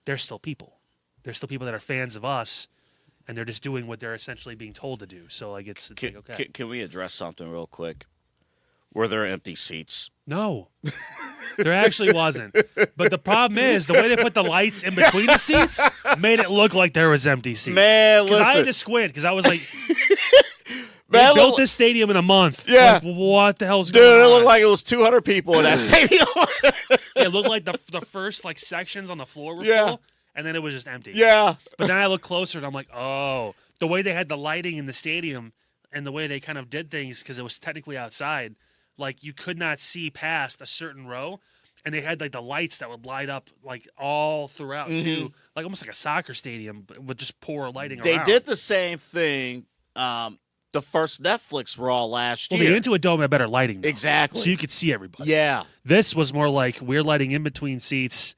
Speaker 1: they're still people. They're still people that are fans of us. And they're just doing what they're essentially being told to do. So it's okay.
Speaker 2: Can we address something real quick? Were there empty seats?
Speaker 1: No, there actually wasn't. But the problem is the way they put the lights in between the seats made it look like there was empty seats.
Speaker 2: Man, listen.
Speaker 1: Because I had to squint because I was like, they built this stadium in a month.
Speaker 2: Yeah.
Speaker 1: What the hell's going on?
Speaker 2: Dude, it looked like it was 200 people in that stadium.
Speaker 1: It looked like the first sections on the floor were full. And then it was just empty.
Speaker 2: Yeah.
Speaker 1: But then I look closer, and I'm like, oh. The way they had the lighting in the stadium and the way they kind of did things, because it was technically outside, you could not see past a certain row. And they had, the lights that would light up, all throughout, too. Almost like a soccer stadium with just poor lighting around.
Speaker 2: They did the same thing the first Netflix Raw last year.
Speaker 1: Well, the Intuit Dome had better lighting, though.
Speaker 2: Exactly.
Speaker 1: So you could see everybody.
Speaker 2: Yeah.
Speaker 1: This was more we're lighting in between seats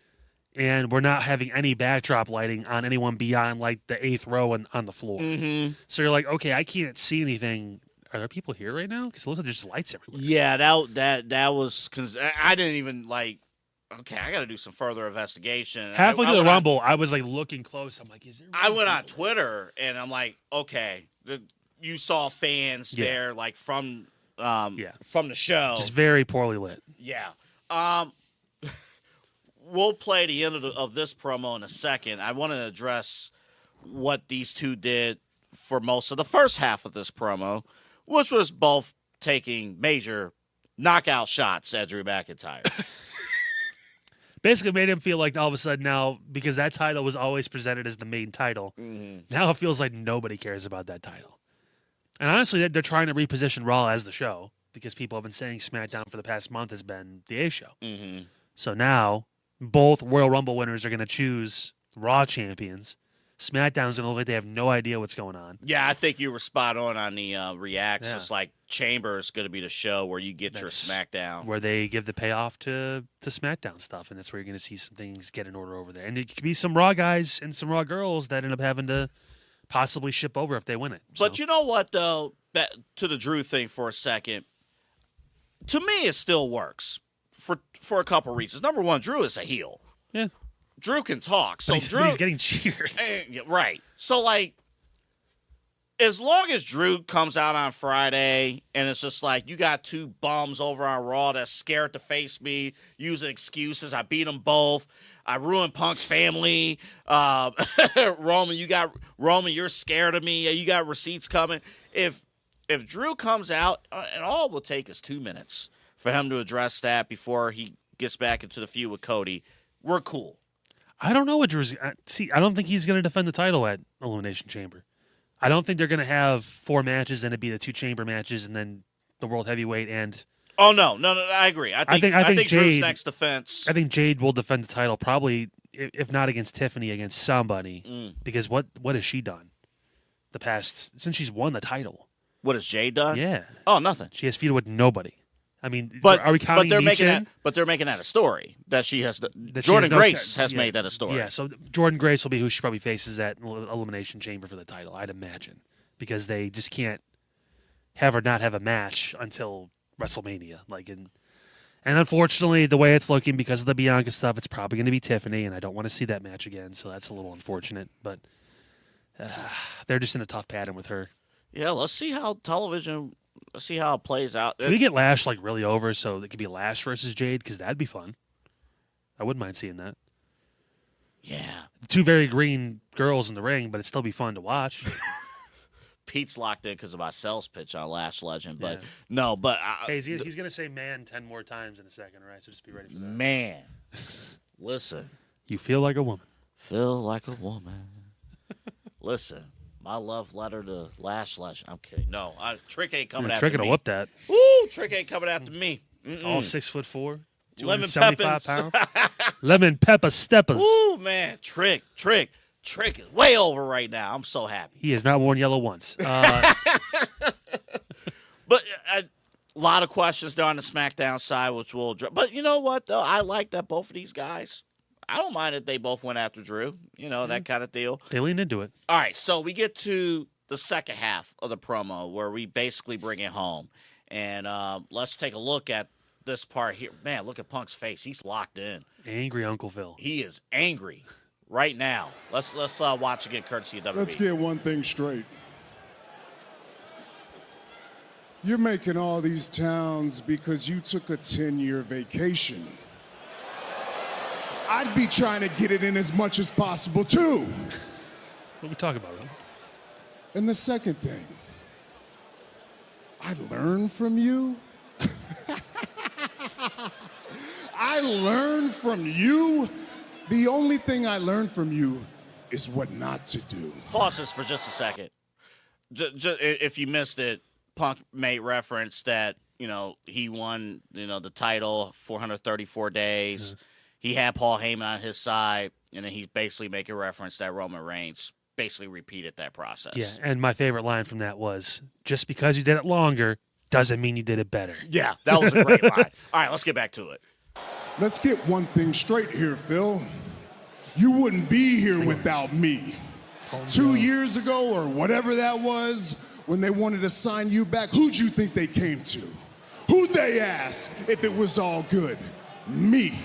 Speaker 1: and we're not having any backdrop lighting on anyone beyond like the 8th row on the floor.
Speaker 2: Mm-hmm.
Speaker 1: So you're like, okay, I can't see anything. Are there people here right now? Because it looks like there's just lights everywhere.
Speaker 2: Yeah, that was. I didn't even like. Okay, I got to do some further investigation.
Speaker 1: Halfway
Speaker 2: I
Speaker 1: through the
Speaker 2: went on-
Speaker 1: Rumble, I was like looking close. I'm like, is there?
Speaker 2: I went on Twitter and I'm like, okay, you saw fans
Speaker 1: Yeah.
Speaker 2: there like from the show.
Speaker 1: Just very poorly lit.
Speaker 2: Yeah. We'll play the end of this promo in a second. I want to address what these two did for most of the first half of this promo, which was both taking major knockout shots at Drew McIntyre.
Speaker 1: Basically made him feel like all of a sudden now, because that title was always presented as the main title, now it feels like nobody cares about that title. And honestly, they're trying to reposition Raw as the show because people have been saying SmackDown for the past month has been the A show.
Speaker 2: Mm-hmm.
Speaker 1: So now both Royal Rumble winners are going to choose Raw champions. SmackDown's going to look like they have no idea what's going on.
Speaker 2: Yeah, I think you were spot on the reacts.
Speaker 1: Yeah.
Speaker 2: It's like Chambers going to be the show where you get your
Speaker 1: That's
Speaker 2: SmackDown.
Speaker 1: Where they give the payoff to SmackDown stuff, and that's where you're going to see some things get in order over there. And it could be some Raw guys and some Raw girls that end up having to possibly ship over if they win it.
Speaker 2: But
Speaker 1: So,
Speaker 2: you know what, though? To the Drew thing for a second. To me, it still works for a couple reasons. Number one, Drew is a heel.
Speaker 1: yeah.
Speaker 2: Drew can talk. So
Speaker 1: But
Speaker 2: Drew,
Speaker 1: he's getting cheered.
Speaker 2: Yeah, right. So, like, as long as Drew comes out on Friday and it's just like, you got two bums over on Raw that's scared to face me, using excuses. I beat them both. I ruined Punk's family. Roman, you're scared of me. You got receipts coming. If Drew comes out, and all it will take is 2 minutes for him to address that before he gets back into the feud with Cody, we're cool.
Speaker 1: I don't know what Drew's. I don't think he's going to defend the title at Elimination Chamber. I don't think they're going to have 4 matches and it'd be the 2 chamber matches and then the World Heavyweight and.
Speaker 2: Oh no, I agree. I think Drew's
Speaker 1: Jade,
Speaker 2: next defense.
Speaker 1: I think Jade will defend the title probably, if not against Tiffany, against somebody. Because what has she done the past since she's won the title?
Speaker 2: What has Jade done?
Speaker 1: Yeah.
Speaker 2: Oh, nothing.
Speaker 1: She has feuded with nobody. I mean,
Speaker 2: But
Speaker 1: are we counting
Speaker 2: they're
Speaker 1: Nietzsche
Speaker 2: making
Speaker 1: in?
Speaker 2: that. But they're making that a story that she has.
Speaker 1: That she
Speaker 2: Jordan
Speaker 1: has no
Speaker 2: Grace
Speaker 1: ca-
Speaker 2: has
Speaker 1: yeah,
Speaker 2: made that a story.
Speaker 1: Yeah, so Jordan Grace will be who she probably faces at Elimination Chamber for the title, I'd imagine, because they just can't have her not have a match until WrestleMania. And unfortunately, the way it's looking because of the Bianca stuff, it's probably going to be Tiffany, and I don't want to see that match again. So that's a little unfortunate, but they're just in a tough pattern with her.
Speaker 2: Yeah, let's see how television. Let's see how it plays out.
Speaker 1: Can we get Lash really over so it could be Lash versus Jade? Because that'd be fun. I wouldn't mind seeing that.
Speaker 2: Yeah,
Speaker 1: 2 very green girls in the ring, but it'd still be fun to watch.
Speaker 2: Pete's locked in because of my sales pitch on Lash Legend, but
Speaker 1: Yeah.
Speaker 2: no, but
Speaker 1: Hey, he's going to say man 10 more times in a second, all right? So just be ready for that.
Speaker 2: man, listen,
Speaker 1: You feel like a woman.
Speaker 2: feel like a woman. Listen, my love letter to Lash Legend. I'm kidding. No, Trick ain't coming after
Speaker 1: Trick gonna
Speaker 2: me.
Speaker 1: whoop that.
Speaker 2: Woo, Trick ain't coming after me.
Speaker 1: All 6'4",
Speaker 2: Lemon
Speaker 1: 275
Speaker 2: Peppins.
Speaker 1: pounds. Lemon pepper steppers.
Speaker 2: Ooh, man, Trick is way over right now. I'm so happy.
Speaker 1: He has not worn yellow once.
Speaker 2: But a lot of questions there on the SmackDown side, which we'll address. But you know what, though? I like that both of these guys. I don't mind if they both went after Drew. You know, that kind of deal.
Speaker 1: They leaned into it.
Speaker 2: All right, so we get to the second half of the promo where we basically bring it home. And let's take a look at this part here. Man, look at Punk's face. He's locked in.
Speaker 1: Angry Uncle Phil.
Speaker 2: He is angry right now. Let's watch again, courtesy of WWE.
Speaker 8: Let's get one thing straight. You're making all these towns because you took a 10-year vacation. I'd be trying to get it in as much as possible, too.
Speaker 1: What are we talking about, Ron?
Speaker 8: And the second thing, I learned from you. I learned from you. The only thing I learned from you is what not to do.
Speaker 2: Pause this for just a second. If you missed it, Punk made reference that, he won, the title 434 days. He had Paul Heyman on his side, and then he's basically making reference that Roman Reigns basically repeated that process.
Speaker 1: Yeah, and my favorite line from that was, just because you did it longer doesn't mean you did it better.
Speaker 2: Yeah, that was a great line. All right, let's get back to it.
Speaker 8: Let's get one thing straight here, Phil. You wouldn't be here without me. 2 years ago or whatever that was, when they wanted to sign you back, who'd you think they came to? Who'd they ask if it was all good? Me.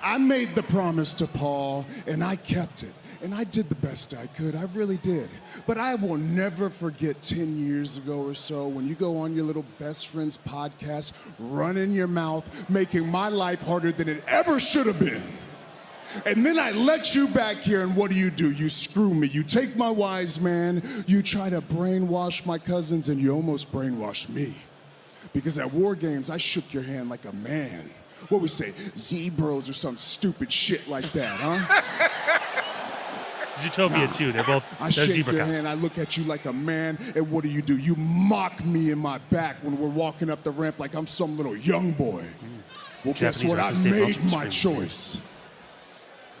Speaker 8: I made the promise to Paul, and I kept it. And I did the best I could, I really did. But I will never forget 10 years ago or so when you go on your little best friend's podcast, running your mouth, making my life harder than it ever should have been. And then I let you back here, and what do? You screw me. You take my wise man, you try to brainwash my cousins, and you almost brainwashed me. Because at War Games, I shook your hand like a man. What we say, Zebros or some stupid shit like that, huh?
Speaker 6: Zootopia too. They're both
Speaker 8: I
Speaker 6: they're
Speaker 8: shake
Speaker 6: zebra
Speaker 8: your
Speaker 6: cows.
Speaker 8: hand, I look at you like a man, and what do? You mock me in my back when we're walking up the ramp like I'm some little young boy. Well, guess
Speaker 6: Japanese
Speaker 8: what? I
Speaker 6: versus Dave
Speaker 8: made
Speaker 6: Meltzer
Speaker 8: my
Speaker 6: screaming.
Speaker 8: choice.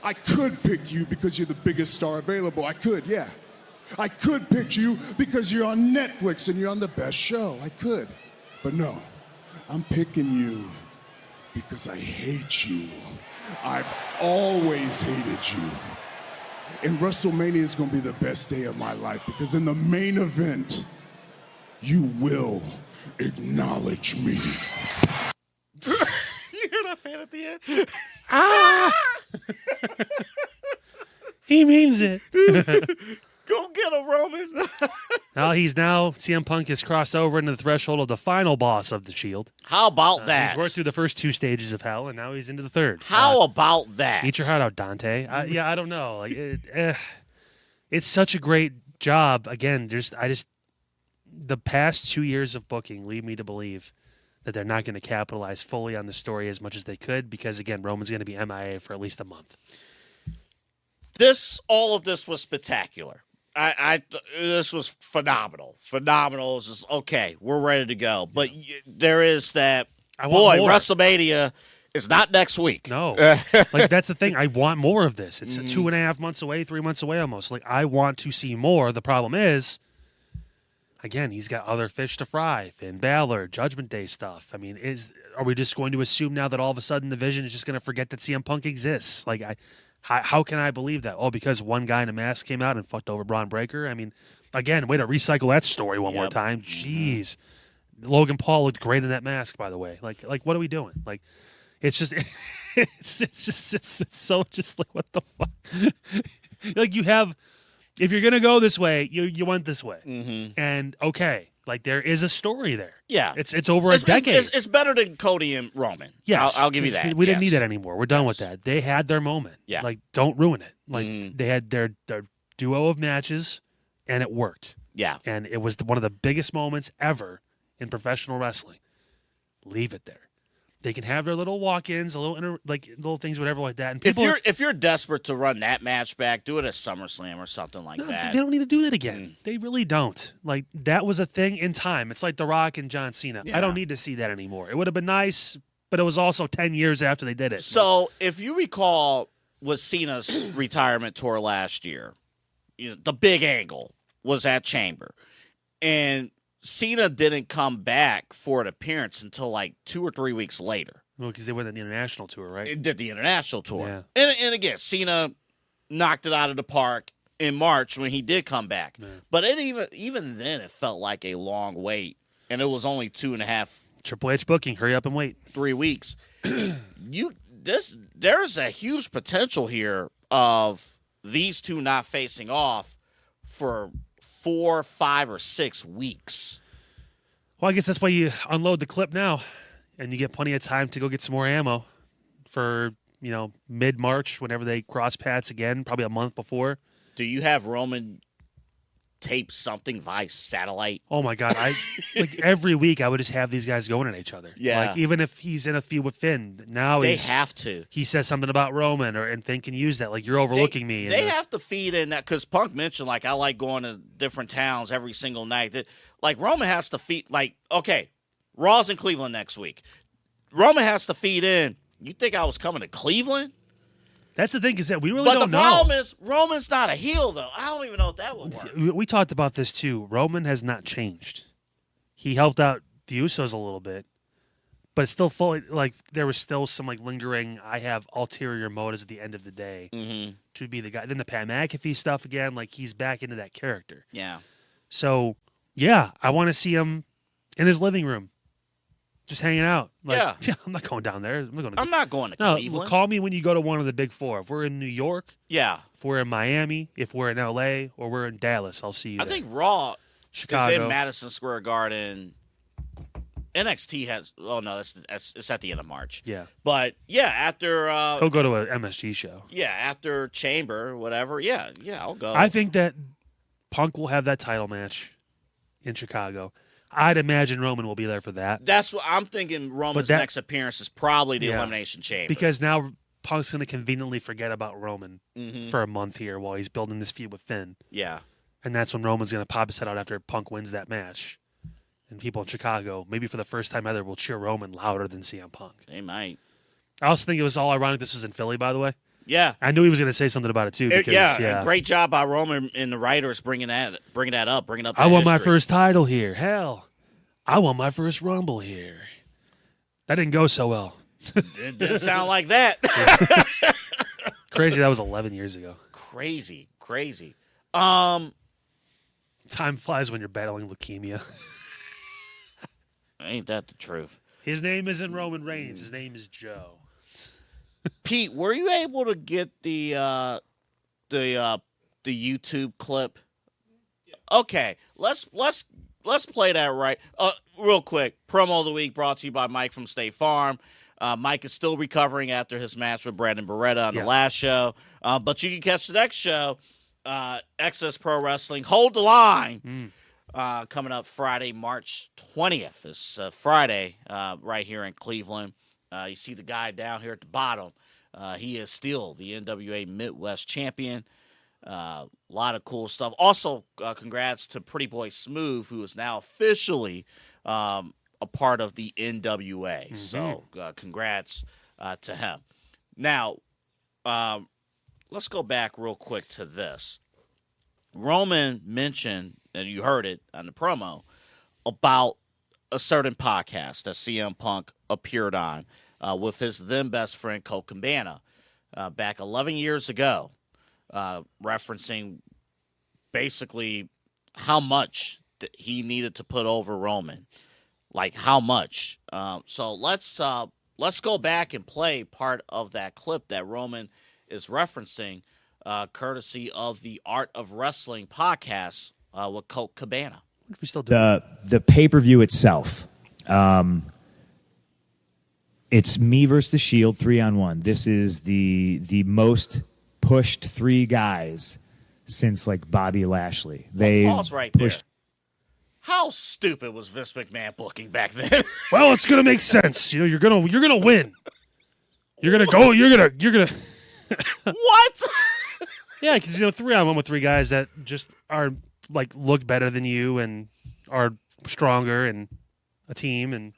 Speaker 8: I could pick you because you're the biggest star available. I could, yeah. I could pick you because you're on Netflix and you're on the best show. I could. But no, I'm picking you because I hate you. I've always hated you. And WrestleMania is going to be the best day of my life because in the main event, you will acknowledge me.
Speaker 2: You hear that fan at the end?
Speaker 6: He means it.
Speaker 2: Go get him, Roman.
Speaker 6: Now CM Punk has crossed over into the threshold of the final boss of the Shield.
Speaker 2: How about that?
Speaker 6: He's worked through the first 2 stages of hell, and now he's into the third.
Speaker 2: How about that?
Speaker 6: Eat your heart out, Dante. I don't know. Like it's such a great job. Again, the past 2 years of booking lead me to believe that they're not going to capitalize fully on the story as much as they could because, again, Roman's going to be MIA for at least a month.
Speaker 2: All of this was spectacular. This was phenomenal. Phenomenal. It's just, okay, we're ready to go. But there is that,
Speaker 6: want more.
Speaker 2: WrestleMania is not next week.
Speaker 6: No. Like, that's the thing. I want more of this. It's 2.5 months away, 3 months away almost. Like, I want to see more. The problem is, again, he's got other fish to fry. Finn Balor, Judgment Day stuff. I mean, are we just going to assume now that all of a sudden the Vision is just going to forget that CM Punk exists? Like, how can I believe that? Oh, because one guy in a mask came out and fucked over Braun Breaker? I mean, again, way to recycle that story one more time. Jeez. Logan Paul looked great in that mask, by the way. Like what are we doing? Like, it's just, it's so just like, what the fuck? Like, if you're going to go this way, you went this way. Mm-hmm. And, okay, like, there is a story there.
Speaker 2: Yeah.
Speaker 6: It's over a decade.
Speaker 2: It's better than Cody and Roman.
Speaker 6: Yes.
Speaker 2: I'll give you that.
Speaker 6: We didn't need that anymore. We're done with that. They had their moment.
Speaker 2: Yeah.
Speaker 6: Like, don't ruin it. Like, they had their duo of matches, and it worked.
Speaker 2: Yeah.
Speaker 6: And it was one of the biggest moments ever in professional wrestling. Leave it there. They can have their little walk-ins, little things, whatever like that. And
Speaker 2: if you're desperate to run that match back, do it at SummerSlam or something like that.
Speaker 6: They don't need to do that again. They really don't. Like, that was a thing in time. It's like The Rock and John Cena.
Speaker 2: Yeah.
Speaker 6: I don't need to see that anymore. It would have been nice, but it was also 10 years after they did it.
Speaker 2: So, if you recall with Cena's retirement tour last year, the big angle was at Chamber. And Cena didn't come back for an appearance until like 2 or 3 weeks later.
Speaker 6: Well, because they went on the international tour, right?
Speaker 2: It did the international tour.
Speaker 6: Yeah.
Speaker 2: And again, Cena knocked it out of the park in March when he did come back. Yeah. But even then, it felt like a long wait. And it was only 2.5.
Speaker 6: Triple H booking. Hurry up and wait.
Speaker 2: 3 weeks. There's a huge potential here of these two not facing off for 4, 5, or 6 weeks.
Speaker 6: Well, I guess that's why you unload the clip now, and you get plenty of time to go get some more ammo for, mid-March, whenever they cross paths again, probably a month before.
Speaker 2: Do you have Roman tape something via satellite?
Speaker 6: Oh, my God. Every week I would just have these guys going at each other.
Speaker 2: Yeah.
Speaker 6: Like, even if he's in a feud with Finn, now
Speaker 2: they have to.
Speaker 6: He says something about Roman, and Finn can use that. Like, you're overlooking me.
Speaker 2: They have to feed in that, because Punk mentioned, like, I like going to different towns every single night. Like, Roman has to feed, like, okay, Raw's in Cleveland next week. Roman has to feed in. You think I was coming to Cleveland?
Speaker 6: That's the thing, is that we really don't know.
Speaker 2: But the problem is, Roman's not a heel, though. I don't even know if that would work.
Speaker 6: We talked about this, too. Roman has not changed. He helped out the Usos a little bit,
Speaker 1: but it's still fully like there was still some like lingering. I have ulterior motives at the end of the day to be the guy. Then the Pat McAfee stuff again, like he's back into that character.
Speaker 2: Yeah.
Speaker 1: So yeah, I want to see him in his living room, just hanging out. Like,
Speaker 2: Yeah.
Speaker 1: I'm not going down there.
Speaker 2: I'm not going to
Speaker 1: No,
Speaker 2: Cleveland.
Speaker 1: call me when you go to one of the big four. If we're in New York,
Speaker 2: Yeah.
Speaker 1: if we're in Miami, if we're in LA, or we're in Dallas, I'll see you.
Speaker 2: I
Speaker 1: there.
Speaker 2: think Raw
Speaker 1: Chicago.
Speaker 2: is in Madison Square Garden. NXT has. Oh no, it's at the end of March.
Speaker 1: Yeah.
Speaker 2: But yeah, after
Speaker 1: Go to a MSG show.
Speaker 2: yeah, after Chamber, whatever. Yeah, I'll go.
Speaker 1: I think that Punk will have that title match in Chicago. I'd imagine Roman will be there for that
Speaker 2: That's what I'm thinking. Roman's
Speaker 1: that-
Speaker 2: next appearance is probably the
Speaker 1: Yeah.
Speaker 2: Elimination Chamber.
Speaker 1: because now Punk's going to conveniently forget about Roman
Speaker 2: Mhm.
Speaker 1: for a month here while he's building this feud with Finn,
Speaker 2: Yeah.
Speaker 1: and that's when Roman's going to pop his head out after Punk wins that match. And people in Chicago, maybe for the first time ever, will cheer Roman louder than CM Punk.
Speaker 2: They might.
Speaker 1: I also think it was all ironic this was in Philly, by the way.
Speaker 2: Yeah.
Speaker 1: I knew he was going to say something about it too. Because,
Speaker 2: yeah. Great job by Roman and the writers bringing up. That
Speaker 1: I won my
Speaker 2: history.
Speaker 1: first title here. Hell, I won my first Rumble here. That didn't go so well.
Speaker 2: It didn't sound like that.
Speaker 1: Crazy. That was 11 years ago.
Speaker 2: Crazy.
Speaker 1: Time flies when you're battling leukemia.
Speaker 2: Ain't that the truth?
Speaker 1: His name isn't Roman Reigns. His name is Joe.
Speaker 2: Pete, were you able to get the YouTube clip? Okay, let's play that right. Real quick. Promo of the week brought to you by Mike from State Farm. Mike is still recovering after his match with Brandon Beretta on the last show, but you can catch the next show, Excess Pro Wrestling. Hold the line. Coming up Friday, March 20th. It's Friday right here in Cleveland. You see the guy down here at the bottom. He is still the NWA Midwest champion. A lot of cool stuff. Also, congrats to Pretty Boy Smooth, who is now officially a part of the NWA. So congrats to him. Now, let's go back real quick to this. Roman mentioned, and you heard it on the promo, about a certain podcast that CM Punk appeared on with his then best friend Colt Cabana back 11 years ago, referencing basically how much that he needed to put over Roman, like how much. So let's go back and play part of that clip that Roman is referencing, courtesy of the Art of Wrestling podcast with Colt Cabana.
Speaker 1: What if we still do
Speaker 9: The pay-per-view itself. It's me versus the Shield 3-on-1. This is the most pushed three guys since like Bobby Lashley. They
Speaker 2: Pause right
Speaker 9: pushed.
Speaker 2: there. How stupid was Vince McMahon booking back then?
Speaker 1: Well, it's gonna make sense. You know, you're gonna win. You're gonna go. You're gonna.
Speaker 2: What?
Speaker 1: Yeah, because 3-on-1 with three guys that just are like look better than you and are stronger and a team, and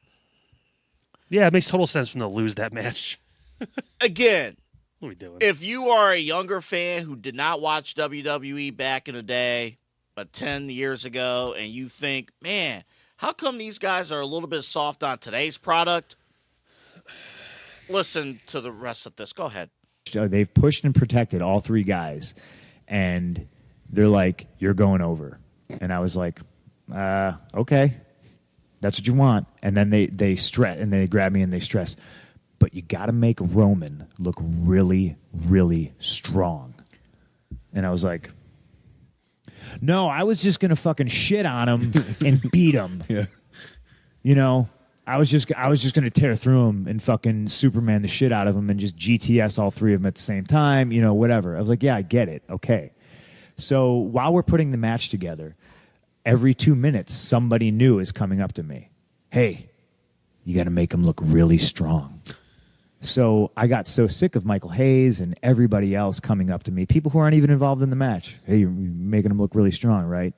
Speaker 1: yeah, it makes total sense for them to lose that match.
Speaker 2: Again,
Speaker 1: What are we doing?
Speaker 2: if you are a younger fan who did not watch WWE back in the day, 10 years ago, and you think, man, how come these guys are a little bit soft on today's product? Listen to the rest of this. Go ahead.
Speaker 9: They've pushed and protected all three guys, and they're like, "You're going over," and I was like, "Okay, that's what you want." And then they stress and they grab me and they stress, but you got to make Roman look really, really strong. And I was like, "No, I was just gonna fucking shit on him and beat him."
Speaker 8: Yeah.
Speaker 9: You know, I was just gonna tear through him and fucking Superman the shit out of him and just GTS all three of them at the same time. You know, whatever. I was like, yeah, I get it. Okay. So while we're putting the match together, every 2 minutes somebody new is coming up to me. Hey, you got to make him look really strong. So I got so sick of Michael Hayes and everybody else coming up to me, people who aren't even involved in the match. Hey, you're making him look really strong, right?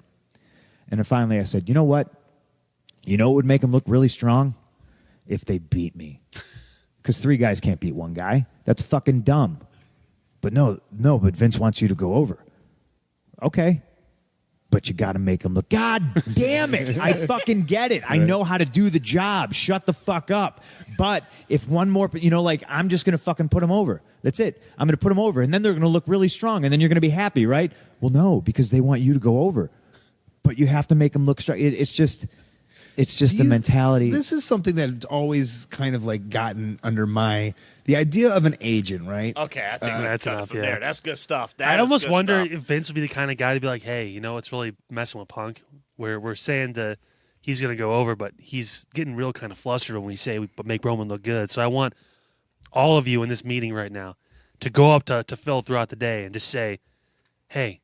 Speaker 9: And then finally I said, you know what? You know what would make them look really strong? If they beat me. Because three guys can't beat one guy. That's fucking dumb. But no, but Vince wants you to go over. Okay. but you got to make them look. God damn it. I fucking get it. I know how to do the job. Shut the fuck up. But if one more, like, I'm just going to fucking put them over. That's it. I'm going to put them over. And then they're going to look really strong. And then you're going to be happy, right? Well, no, because they want you to go over. But you have to make them look strong. It's just the mentality.
Speaker 10: This is something that's always kind of like gotten under the idea of an agent, right?
Speaker 2: Okay, I think
Speaker 6: that's enough. Yeah,
Speaker 2: there. That's good stuff.
Speaker 6: I almost wonder if Vince would be the kind of guy to be like, "Hey, it's really messing with Punk. We're saying that he's going to go over, but he's getting real kind of flustered when we say we make Roman look good. So I want all of you in this meeting right now to go up to Phil throughout the day and just say, "Hey,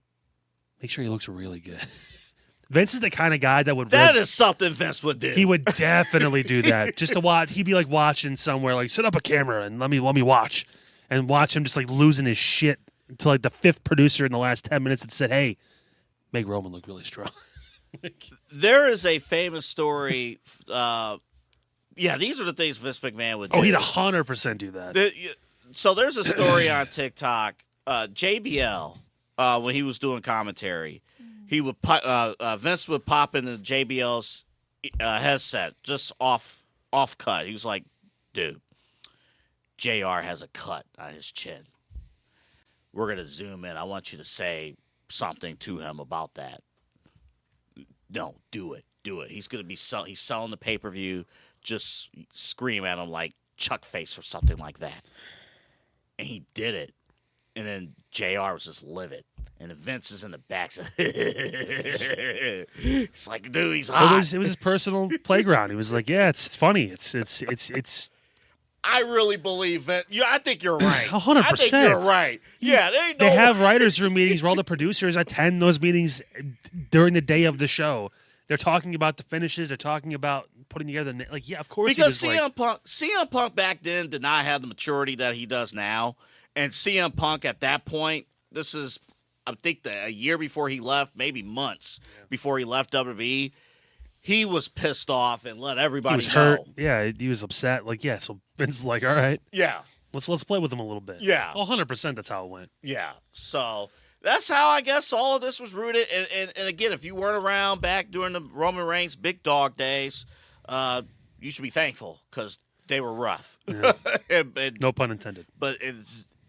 Speaker 6: make sure he looks really good." Vince is the kind of guy that would.
Speaker 2: That is something Vince would do.
Speaker 6: He would definitely do that. Just to watch, he'd be like watching somewhere, like set up a camera and let me watch, and watch him just like losing his shit to like the fifth producer in the last 10 minutes that said, "Hey, make Roman look really strong."
Speaker 2: There is a famous story. These are the things Vince McMahon would do.
Speaker 6: Oh, he'd 100% do that.
Speaker 2: So there's a story on TikTok. JBL, when he was doing commentary. He would Vince would pop into JBL's headset just off cut. He was like, "Dude, JR has a cut on his chin. We're gonna zoom in. I want you to say something to him about that. No, do it. He's gonna be he's selling the pay-per-view. Just scream at him like Chuck Face or something like that." And he did it. And then JR was just livid. And Vince is in the back. It's like, dude, he's hot.
Speaker 6: It was his personal playground. He was like, "Yeah, it's funny. It's."
Speaker 2: I really believe it. I think you're right.
Speaker 6: 100%.
Speaker 2: I think you're right. Yeah,
Speaker 6: they have writers' room meetings where all the producers attend those meetings during the day of the show. They're talking about the finishes. They're talking about putting together. Of course.
Speaker 2: Because CM Punk back then did not have the maturity that he does now, and CM Punk at that point, this is. I think a year before he left, maybe months before he left WWE, he was pissed off and let everybody
Speaker 6: know. He was hurt. Yeah, he was upset. So Vince is like, "All right, let's play with him a little bit."
Speaker 2: Yeah,
Speaker 6: 100%. That's how it went.
Speaker 2: Yeah, so that's how I guess all of this was rooted. And again, if you weren't around back during the Roman Reigns big dog days, you should be thankful because they were rough.
Speaker 6: Yeah. No pun intended.
Speaker 2: But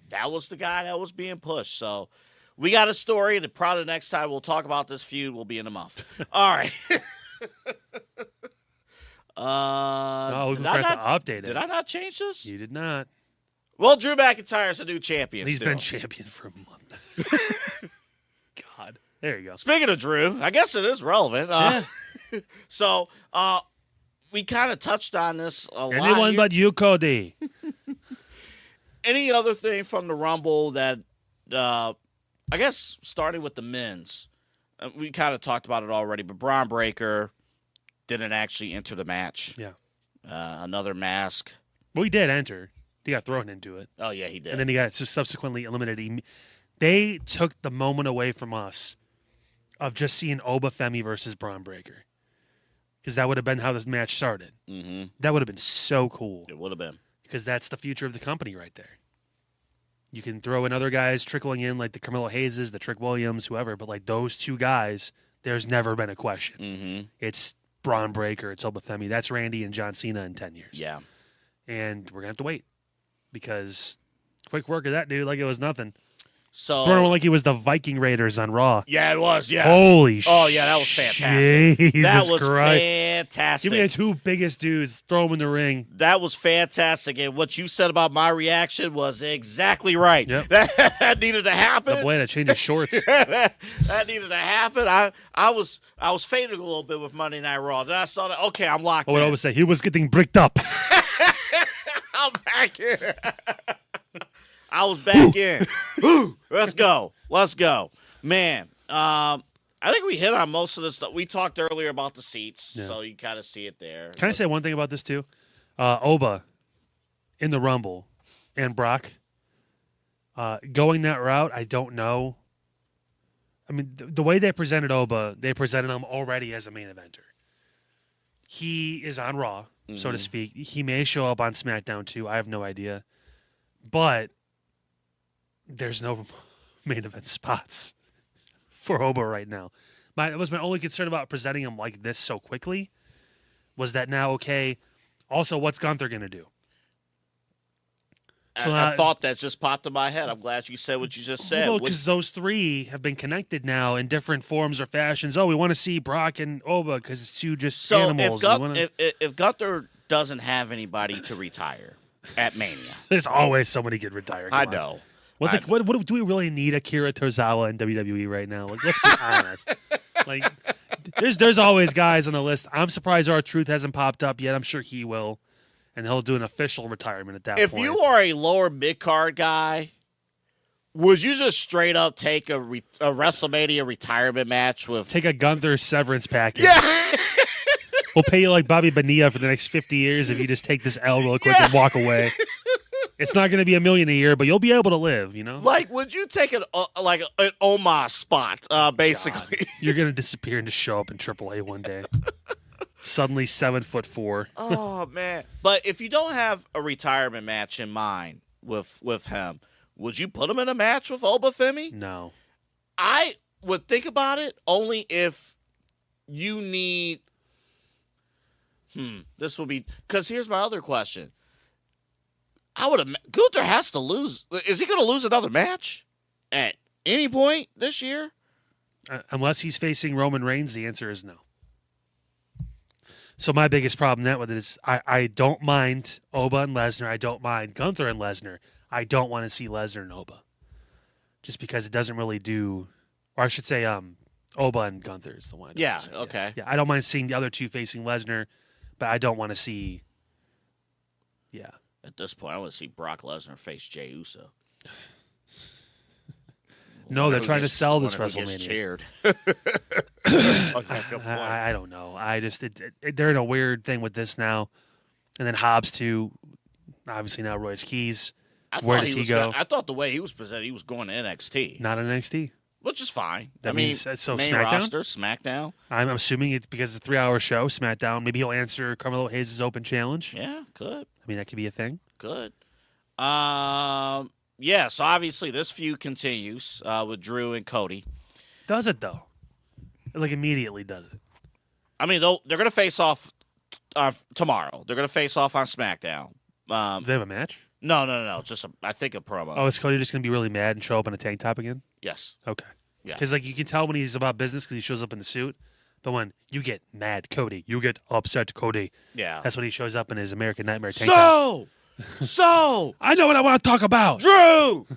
Speaker 2: that was the guy that was being pushed. So. We got a story, and probably next time we'll talk about this feud will be in a month. All right.
Speaker 6: We forgot to update it.
Speaker 2: Did I not change this?
Speaker 6: You did not.
Speaker 2: Well, Drew McIntyre is a new champion.
Speaker 6: He's been champion for a month. God. There you go.
Speaker 2: Speaking of Drew, I guess it is relevant. So, we kind of touched on this a lot.
Speaker 6: Anyone but you, Cody.
Speaker 2: Any other thing from the Rumble that... I guess starting with the men's, we kind of talked about it already, but Braun Breaker didn't actually enter the match.
Speaker 6: Yeah.
Speaker 2: Another mask.
Speaker 6: Well, he did enter. He got thrown into it.
Speaker 2: Oh, yeah, he did.
Speaker 6: And then he got subsequently eliminated. They took the moment away from us of just seeing Oba Femi versus Braun Breaker. Because that would have been how this match started.
Speaker 2: Mm-hmm.
Speaker 6: That would have been so cool.
Speaker 2: It would have been.
Speaker 6: Because that's the future of the company right there. You can throw in other guys trickling in, like the Carmelo Hayeses, the Trick Williams, whoever, but like those two guys, there's never been a question.
Speaker 2: Mm-hmm.
Speaker 6: It's Braun Breaker, it's Oba Femi. That's Randy and John Cena in 10 years.
Speaker 2: Yeah.
Speaker 6: And we're going to have to wait because quick work of that dude like it was nothing.
Speaker 2: So
Speaker 6: throwing him like he was the Viking Raiders on Raw.
Speaker 2: Yeah, it was. Yeah.
Speaker 6: Holy shit.
Speaker 2: Oh, yeah, that was fantastic.
Speaker 6: Jesus
Speaker 2: that was
Speaker 6: Christ.
Speaker 2: fantastic.
Speaker 6: Give me the two biggest dudes, throw them in the ring.
Speaker 2: That was fantastic. And what you said about my reaction was exactly right.
Speaker 6: Yep.
Speaker 2: That needed to happen.
Speaker 6: The boy that changed his shorts.
Speaker 2: that needed to happen. I was fading a little bit with Monday Night Raw. Then I saw that. Okay, I'm locked in.
Speaker 6: I would always say he was getting bricked up.
Speaker 2: I'm back here. I was back in. Let's go. Man, I think we hit on most of this stuff. We talked earlier about the seats, so you kind of see it there.
Speaker 6: Can I say one thing about this, too? Oba in the Rumble and Brock going that route, I don't know. I mean, the way they presented Oba, they presented him already as a main eventer. He is on Raw, so to speak. He may show up on SmackDown, too. I have no idea. But there's no main event spots for Oba right now. That was my only concern about presenting him like this so quickly. Was that now okay? Also, what's Gunther going to do?
Speaker 2: So I thought that just popped in my head. I'm glad you said what you just said.
Speaker 6: Because those three have been connected now in different forms or fashions. Oh, we want to see Brock and Oba because it's two just animals.
Speaker 2: If Gunther doesn't have anybody to retire at Mania,
Speaker 6: there's always somebody could retire.
Speaker 2: I know.
Speaker 6: What do we really need Akira Tozawa in WWE right now? Like, let's be honest. Like, there's always guys on the list. I'm surprised R-Truth hasn't popped up yet. I'm sure he will. And he'll do an official retirement at that point.
Speaker 2: If you are a lower mid-card guy, would you just straight up take a WrestleMania retirement match with...
Speaker 6: Take a Gunther severance package.
Speaker 2: Yeah!
Speaker 6: We'll pay you like Bobby Bonilla for the next 50 years if you just take this L real quick and walk away. It's not going to be $1 million a year, but you'll be able to live, you know?
Speaker 2: Like, would you take an Omos spot, basically?
Speaker 6: God. You're going to disappear and just show up in AAA one day. Suddenly 7'4".
Speaker 2: Oh man! But if you don't have a retirement match in mind with him, would you put him in a match with Obafemi?
Speaker 6: No.
Speaker 2: I would think about it only if you need. This will be because here's my other question. Gunther has to lose. Is he going to lose another match at any point this year?
Speaker 6: Unless he's facing Roman Reigns, the answer is no. So my biggest problem with it is I don't mind Oba and Lesnar. I don't mind Gunther and Lesnar. I don't want to see Lesnar and Oba. Just because it doesn't really do, or I should say Oba and Gunther is the one.
Speaker 2: Yeah, okay.
Speaker 6: Yeah, I don't mind seeing the other two facing Lesnar, but I don't want to see,
Speaker 2: At this point, I want to see Brock Lesnar face Jey Uso.
Speaker 6: No, they're trying to sell this WrestleMania.
Speaker 2: Cheered.
Speaker 6: I don't know. They're in a weird thing with this now, and then Hobbs too. Obviously now Royce Keys. Where does he go?
Speaker 2: I thought the way he was presented, he was going to NXT.
Speaker 6: Not NXT,
Speaker 2: which is fine.
Speaker 6: That means so
Speaker 2: main
Speaker 6: SmackDown.
Speaker 2: Roster, SmackDown.
Speaker 6: I'm assuming it's because it's a 3-hour show. SmackDown. Maybe he'll answer Carmelo Hayes' open challenge.
Speaker 2: Yeah, could.
Speaker 6: I mean, that could be a thing.
Speaker 2: Good. Yeah, so obviously this feud continues with Drew and Cody.
Speaker 6: Does it, though? Like, immediately does it.
Speaker 2: I mean, they're going to face off tomorrow. They're going to face off on SmackDown.
Speaker 6: Do they have a match?
Speaker 2: No. Just, I think, a promo.
Speaker 6: Oh, is Cody just going to be really mad and show up in a tank top again?
Speaker 2: Yes.
Speaker 6: Okay.
Speaker 2: Yeah.
Speaker 6: Because, like, you can tell when he's about business because he shows up in the suit. But when you get mad, Cody, you get upset, Cody.
Speaker 2: Yeah.
Speaker 6: That's when he shows up in his American Nightmare tank top.
Speaker 2: So,
Speaker 6: I know what I want to talk about.
Speaker 2: Drew!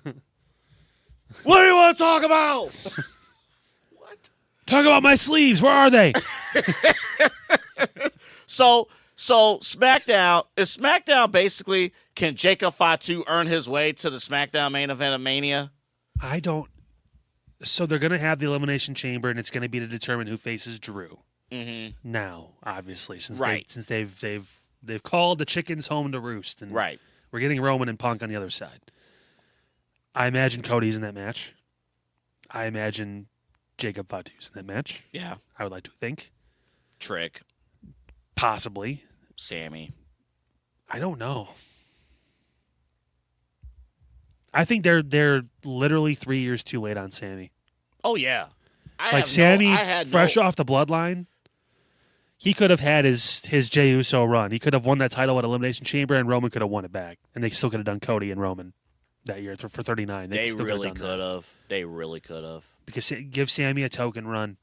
Speaker 2: What do you want to talk about? What?
Speaker 6: Talk about my sleeves. Where are they?
Speaker 2: So SmackDown, is SmackDown basically, can Jacob Fatu earn his way to the SmackDown main event of Mania?
Speaker 6: I don't. So they're going to have the Elimination Chamber, and it's going to be to determine who faces Drew.
Speaker 2: Mm-hmm.
Speaker 6: Now, obviously, since they've called the chickens home to roost, and we're getting Roman and Punk on the other side. I imagine Cody's in that match. I imagine Jacob Fatu's in that match.
Speaker 2: Yeah,
Speaker 6: I would like to think.
Speaker 2: Trick,
Speaker 6: possibly.
Speaker 2: Sammy.
Speaker 6: I don't know. I think they're literally 3 years too late on Sammy.
Speaker 2: Oh yeah,
Speaker 6: Sammy, fresh off the bloodline. He could have had his Jey Uso run. He could have won that title at Elimination Chamber, and Roman could have won it back. And they still could have done Cody and Roman that year for 39.
Speaker 2: They really could have. They really could have.
Speaker 6: Because give Sammy a token run.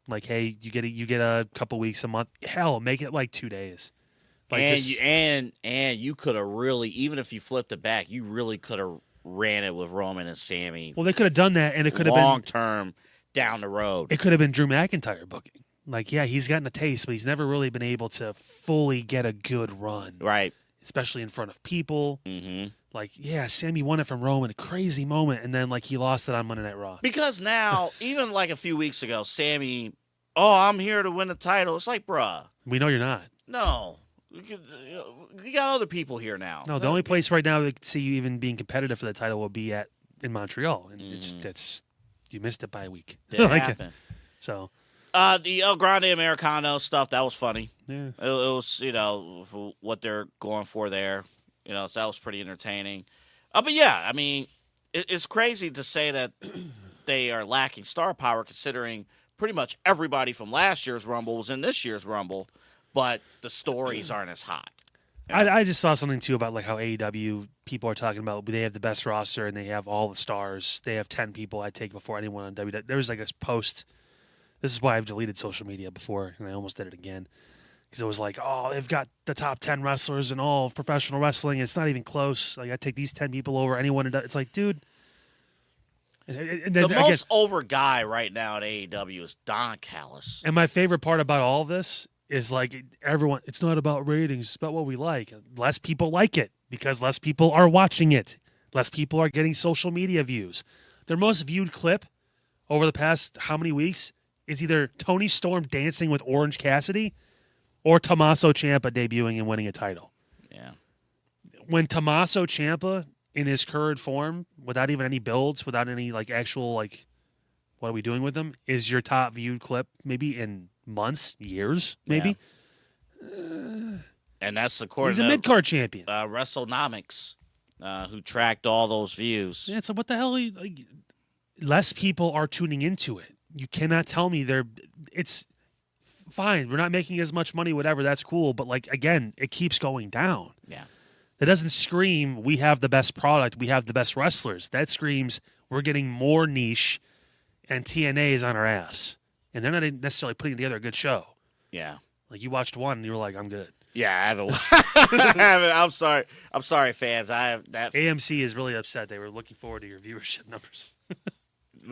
Speaker 6: Like, hey, you get a couple weeks, a month. Hell, make it like 2 days. Like
Speaker 2: and you could have really, even if you flipped it back, you really could have ran it with Roman and Sammy.
Speaker 6: Well, they could have done that, and it could have been
Speaker 2: long term down the road.
Speaker 6: It could have been Drew McIntyre booking. Like, yeah, he's gotten a taste, but he's never really been able to fully get a good run.
Speaker 2: Right.
Speaker 6: Especially in front of people.
Speaker 2: Mm-hmm.
Speaker 6: Like, yeah, Sammy won it from Roman, a crazy moment, and then, like, he lost it on Monday Night Raw.
Speaker 2: Because now, even like a few weeks ago, Sammy, I'm here to win the title. It's like, bruh.
Speaker 6: We know you're not.
Speaker 2: No. We got other people here now.
Speaker 6: No, the only place right now that could see you even being competitive for the title will be in Montreal. And you missed it by a week.
Speaker 2: Didn't happen.
Speaker 6: So...
Speaker 2: the El Grande Americano stuff, that was funny.
Speaker 6: Yeah.
Speaker 2: It was, for what they're going for there. So that was pretty entertaining. But yeah, I mean, it's crazy to say that they are lacking star power considering pretty much everybody from last year's Rumble was in this year's Rumble, but the stories aren't as hot.
Speaker 6: I just saw something too about like how AEW people are talking about they have the best roster and they have all the stars. They have 10 people I'd take before anyone on WWE. There was like a post. This is why I've deleted social media before, and I almost did it again because it was like, oh, they've got the top 10 wrestlers in all of professional wrestling. It's not even close. Like I take these 10 people over anyone. It's like, dude. And then,
Speaker 2: the most over guy right now at AEW is Don Callis.
Speaker 6: And my favorite part about all of this is like everyone, it's not about ratings, it's about what we like. Less people like it because less people are watching it. Less people are getting social media views. Their most viewed clip over the past how many weeks is either Tony Storm dancing with Orange Cassidy or Tommaso Ciampa debuting and winning a title.
Speaker 2: Yeah.
Speaker 6: When Tommaso Ciampa in his current form, without even any builds, without any like actual like what are we doing with him, is your top viewed clip maybe in months, years, maybe.
Speaker 2: Yeah. And that's according
Speaker 6: he's a mid-card champion.
Speaker 2: WrestleNomics, who tracked all those views.
Speaker 6: Yeah, so what the hell? Like, less people are tuning into it. You cannot tell me it's fine. We're not making as much money, whatever. That's cool. But like again, it keeps going down.
Speaker 2: Yeah.
Speaker 6: That doesn't scream we have the best product, we have the best wrestlers. That screams we're getting more niche and TNA is on our ass. And they're not necessarily putting together a good show.
Speaker 2: Yeah.
Speaker 6: Like you watched one and you were like, I'm good.
Speaker 2: Yeah, I haven't. I'm sorry. I'm sorry, fans. I have that.
Speaker 6: AMC is really upset. They were looking forward to your viewership numbers.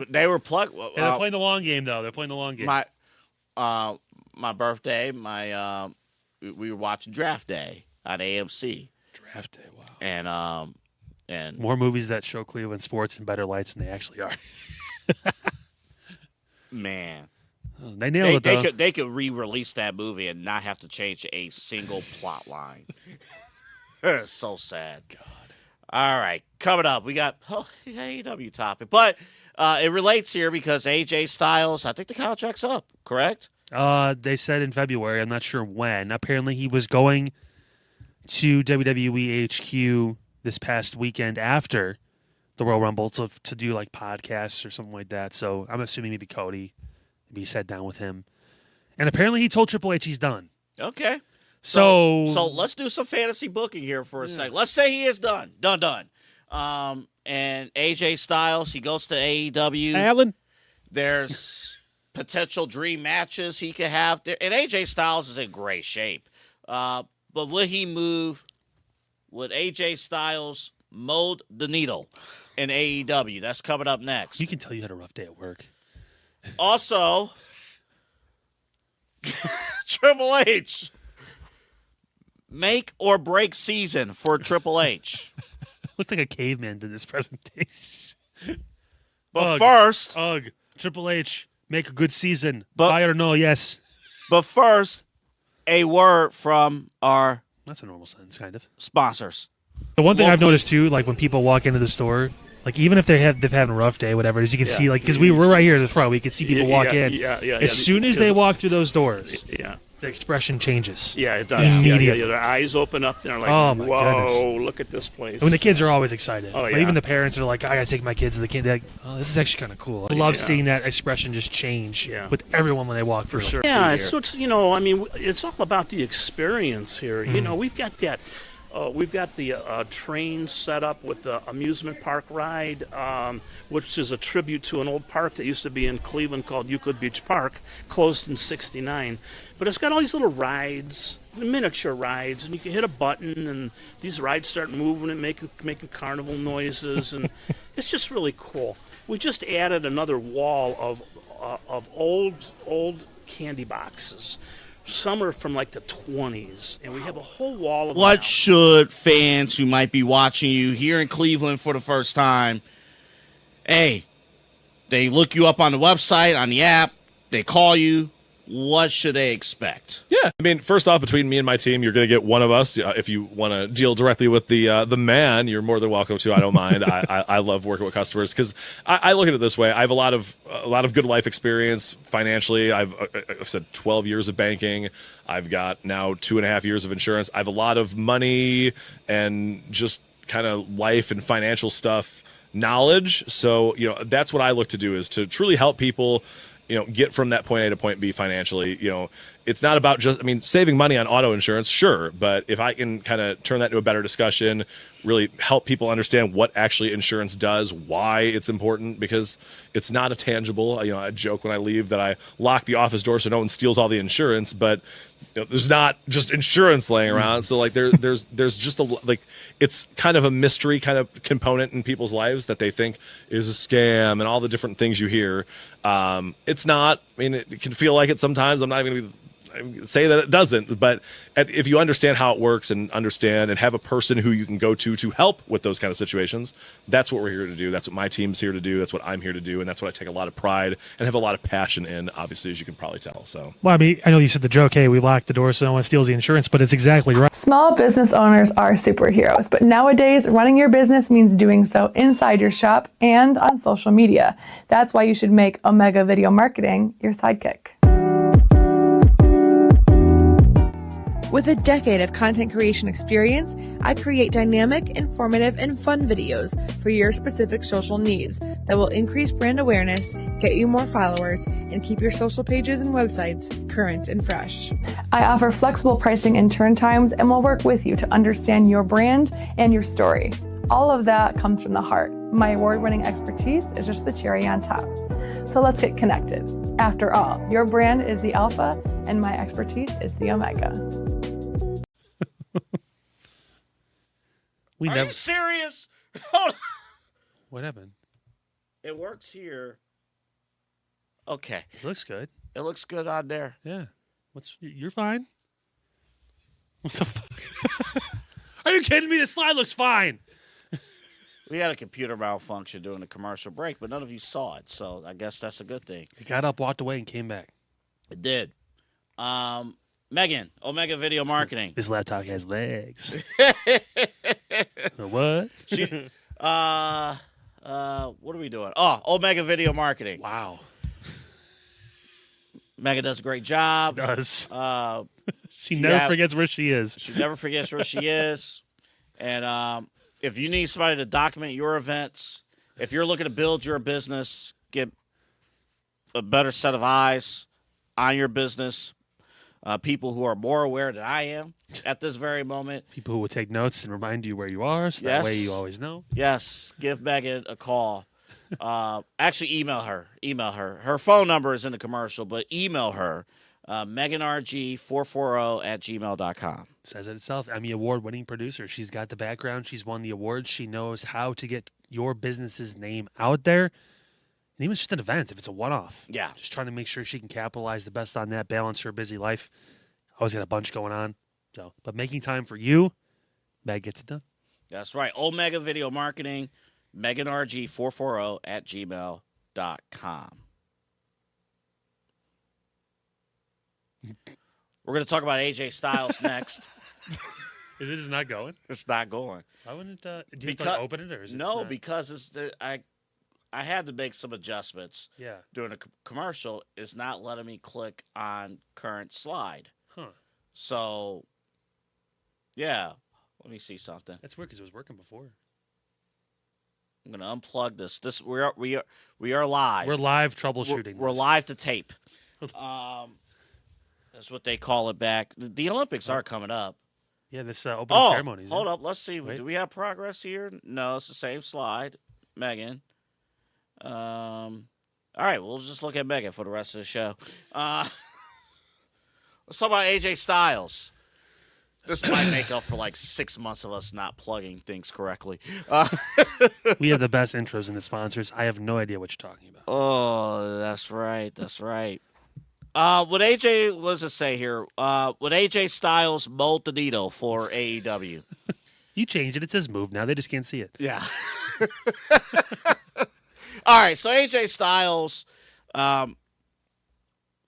Speaker 2: They were plugged.
Speaker 6: They're playing the long game, though. They're playing the long game.
Speaker 2: My birthday, we were watching Draft Day on AMC.
Speaker 6: Draft Day, wow.
Speaker 2: And
Speaker 6: more movies that show Cleveland sports in better lights than they actually are.
Speaker 2: Man.
Speaker 6: They nailed it, though.
Speaker 2: They could re-release that movie and not have to change a single plot line. It's so sad. God. All right, coming up, we got AEW topic, but it relates here because AJ Styles, I think the contract's up, correct?
Speaker 6: They said in February. I'm not sure when. Apparently, he was going to WWE HQ this past weekend after the Royal Rumble to do like podcasts or something like that. So I'm assuming maybe Cody. He sat down with him, and apparently he told Triple H he's done.
Speaker 2: Okay.
Speaker 6: So
Speaker 2: let's do some fantasy booking here for a second. Let's say he is done. And AJ Styles, he goes to AEW.
Speaker 6: Alan,
Speaker 2: there's potential dream matches he could have there, and AJ Styles is in great shape. But would he move? Would AJ Styles mold the needle in AEW? That's coming up next.
Speaker 6: You can tell you had a rough day at work.
Speaker 2: Also, Triple H. Make or break season for Triple H.
Speaker 6: Looked like a caveman did this presentation.
Speaker 2: But first,
Speaker 6: Triple H, make a good season. Buy it or no, yes.
Speaker 2: But first, a word from our
Speaker 6: that's a normal sentence, kind of
Speaker 2: sponsors.
Speaker 6: The one thing I've noticed too, like when people walk into the store, like even if they've had a rough day, whatever, as you can see, like because we're right here in the front, we can see people walk in. As soon as they walk through those doors, the expression changes.
Speaker 11: Yeah, it does.
Speaker 6: Immediately.
Speaker 11: Their eyes open up. They're like,
Speaker 6: oh my
Speaker 11: whoa,
Speaker 6: goodness.
Speaker 11: Look at this place.
Speaker 6: I mean, the kids are always excited.
Speaker 11: Oh,
Speaker 6: but even the parents are like, I got to take my kids to the kid. They're like, oh, this is actually kind of cool. I love seeing that expression just change with everyone when they walk through.
Speaker 11: For sure. Yeah, it's I mean, it's all about the experience here. You know, we've got that. We've got the train set up with the amusement park ride, which is a tribute to an old park that used to be in Cleveland called Euclid Beach Park, closed in '69. But it's got all these little rides, miniature rides, and you can hit a button, and these rides start moving and making carnival noises, and it's just really cool. We just added another wall of old candy boxes. Some are from like the 20s, and we have a whole wall of
Speaker 2: what should fans who might be watching you here in Cleveland for the first time, hey, they look you up on the website, on the app, they call you, what should they expect?
Speaker 5: Yeah, I mean, first off, between me and my team, you're going to get one of us. If you want to deal directly with the man, you're more than welcome to. I don't mind. I love working with customers because I look at it this way. I have a lot of good life experience financially. I've said 12 years of banking. I've got now 2.5 years of insurance. I have a lot of money and just kind of life and financial stuff knowledge. So that's what I look to do is to truly help people get from that point A to point B financially. It's not about just, saving money on auto insurance, sure, but if I can kind of turn that into a better discussion, really help people understand what actually insurance does, why it's important, because it's not a tangible. I joke when I leave that I lock the office door so no one steals all the insurance, but there's not just insurance laying around. So like there's just it's kind of a mystery kind of component in people's lives that they think is a scam and all the different things you hear. It's not. It can feel like it sometimes. I'm not even going to say that it doesn't, but if you understand how it works and understand and have a person who you can go to help with those kind of situations, that's what we're here to do. That's what my team's here to do. That's what I'm here to do, and that's what I take a lot of pride and have a lot of passion in, obviously, as you can probably tell. So,
Speaker 6: well, I know you said the joke, hey, we lock the door so no one steals the insurance, but it's exactly right.
Speaker 12: Small business owners are superheroes, but nowadays running your business means doing so inside your shop and on social media. That's why you should make Omega Video Marketing your sidekick. With a decade of content creation experience, I create dynamic, informative, and fun videos for your specific social needs that will increase brand awareness, get you more followers, and keep your social pages and websites current and fresh. I offer flexible pricing and turn times and will work with you to understand your brand and your story. All of that comes from the heart. My award-winning expertise is just the cherry on top. So let's get connected. After all, your brand is the alpha and my expertise is the omega.
Speaker 2: Are you serious?
Speaker 6: What happened?
Speaker 2: It works here. Okay.
Speaker 6: It looks good.
Speaker 2: It looks good on there.
Speaker 6: Yeah. You're fine. What the fuck? Are you kidding me? The slide looks fine.
Speaker 2: We had a computer malfunction during the commercial break, but none of you saw it, so I guess that's a good thing.
Speaker 6: He got up, walked away, and came back.
Speaker 2: It did. Megan, Omega Video Marketing.
Speaker 6: This laptop has legs. What?
Speaker 2: What are we doing? Oh, Omega Video Marketing.
Speaker 6: Wow.
Speaker 2: Megan does a great job.
Speaker 6: She does. She never forgets where she is.
Speaker 2: She never forgets where she is. And if you need somebody to document your events, if you're looking to build your business, get a better set of eyes on your business, people who are more aware than I am at this very moment.
Speaker 6: People who will take notes and remind you where you are, so that way you always know.
Speaker 2: Yes, give Megan a call. Actually, email her. Her phone number is in the commercial, but email her, MeganRG440 at gmail.com.
Speaker 6: Says it itself. Emmy Award winning producer. She's got the background. She's won the awards. She knows how to get your business's name out there. And even just an event, if it's a one-off.
Speaker 2: Yeah.
Speaker 6: Just trying to make sure she can capitalize the best on that, balance her busy life. Always got a bunch going on. But making time for you, Meg gets it done.
Speaker 2: That's right. Omega Video Marketing, MeganRG440 at gmail.com. We're going to talk about AJ Styles next.
Speaker 6: Is it just not going?
Speaker 2: It's not going.
Speaker 6: Why wouldn't do you have to open it? Or is it
Speaker 2: no,
Speaker 6: not?
Speaker 2: because I had to make some adjustments.
Speaker 6: Yeah.
Speaker 2: During a commercial, it's not letting me click on current slide.
Speaker 6: Huh.
Speaker 2: So, yeah. Let me see something.
Speaker 6: That's weird because it was working before.
Speaker 2: I'm gonna unplug this. We are live.
Speaker 6: We're live troubleshooting.
Speaker 2: We're live to tape. That's what they call it back. The Olympics are coming up.
Speaker 6: Yeah, this opening ceremony.
Speaker 2: Hold up. Let's see. Wait. Do we have progress here? No, it's the same slide. Megan. All right, we'll just look at Megan for the rest of the show. Let's talk about AJ Styles. This might make up for like 6 months of us not plugging things correctly.
Speaker 6: We have the best intros and the sponsors. I have no idea what you're talking about.
Speaker 2: Oh, that's right. That's right. What does it say here? Would AJ Styles mold the needle for AEW?
Speaker 6: You changed it. It says move now. They just can't see it.
Speaker 2: Yeah. All right, so AJ Styles,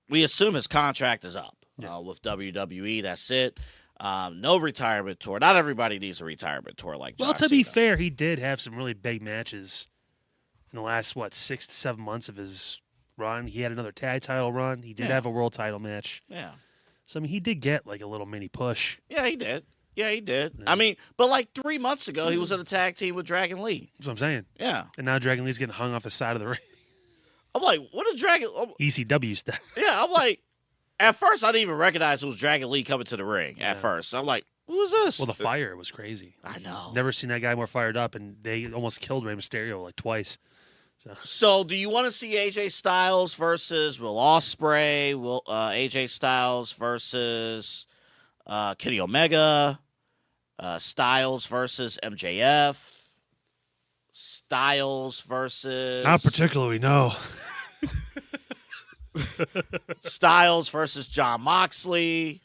Speaker 2: we assume his contract is up with WWE. That's it. No retirement tour. Not everybody needs a retirement tour like John
Speaker 6: Well, to be
Speaker 2: Cena.
Speaker 6: fair, he did have some really big matches in the last, 6 to 7 months of his run. He had another tag title run. He did have a world title match.
Speaker 2: Yeah.
Speaker 6: So, he did get like a little mini push.
Speaker 2: Yeah, he did. Yeah. But like 3 months ago, he was in a tag team with Dragon Lee.
Speaker 6: That's what I'm saying.
Speaker 2: Yeah.
Speaker 6: And now Dragon Lee's getting hung off the side of the ring.
Speaker 2: I'm like, what is Dragon?
Speaker 6: ECW stuff.
Speaker 2: Yeah, I'm like, at first I didn't even recognize it was Dragon Lee coming to the ring. At first, I'm like, who is this?
Speaker 6: Well, the fire was crazy.
Speaker 2: I know.
Speaker 6: Never seen that guy more fired up, and they almost killed Rey Mysterio like twice.
Speaker 2: So do you want to see AJ Styles versus Will Ospreay? AJ Styles versus Kenny Omega? Styles versus MJF? Styles versus...
Speaker 6: Not particularly, no.
Speaker 2: Styles versus John Moxley?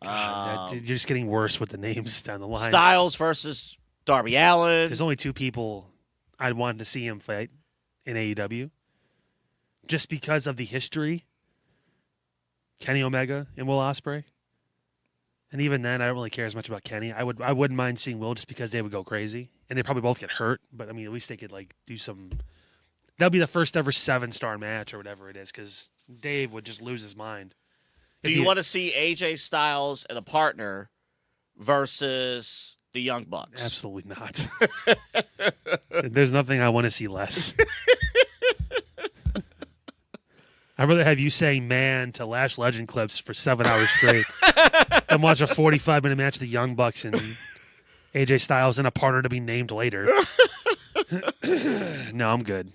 Speaker 6: God, you're just getting worse with the names down the line.
Speaker 2: Styles versus Darby Allin?
Speaker 6: There's only two people I'd want to see him fight in AEW, just because of the history. Kenny Omega and Will Ospreay, and even then, I don't really care as much about Kenny. I wouldn't mind seeing Will just because they would go crazy, and they probably both get hurt. But I mean, at least they could like do some. That'll be the first ever 7-star match or whatever it is, because Dave would just lose his mind.
Speaker 2: Do you want to see AJ Styles and a partner versus the Young Bucks?
Speaker 6: Absolutely not. There's nothing I want to see less. I'd rather have you saying man to Lash Legend clips for 7 hours straight than watch a 45-minute match of the Young Bucks and AJ Styles and a partner to be named later. No, I'm good.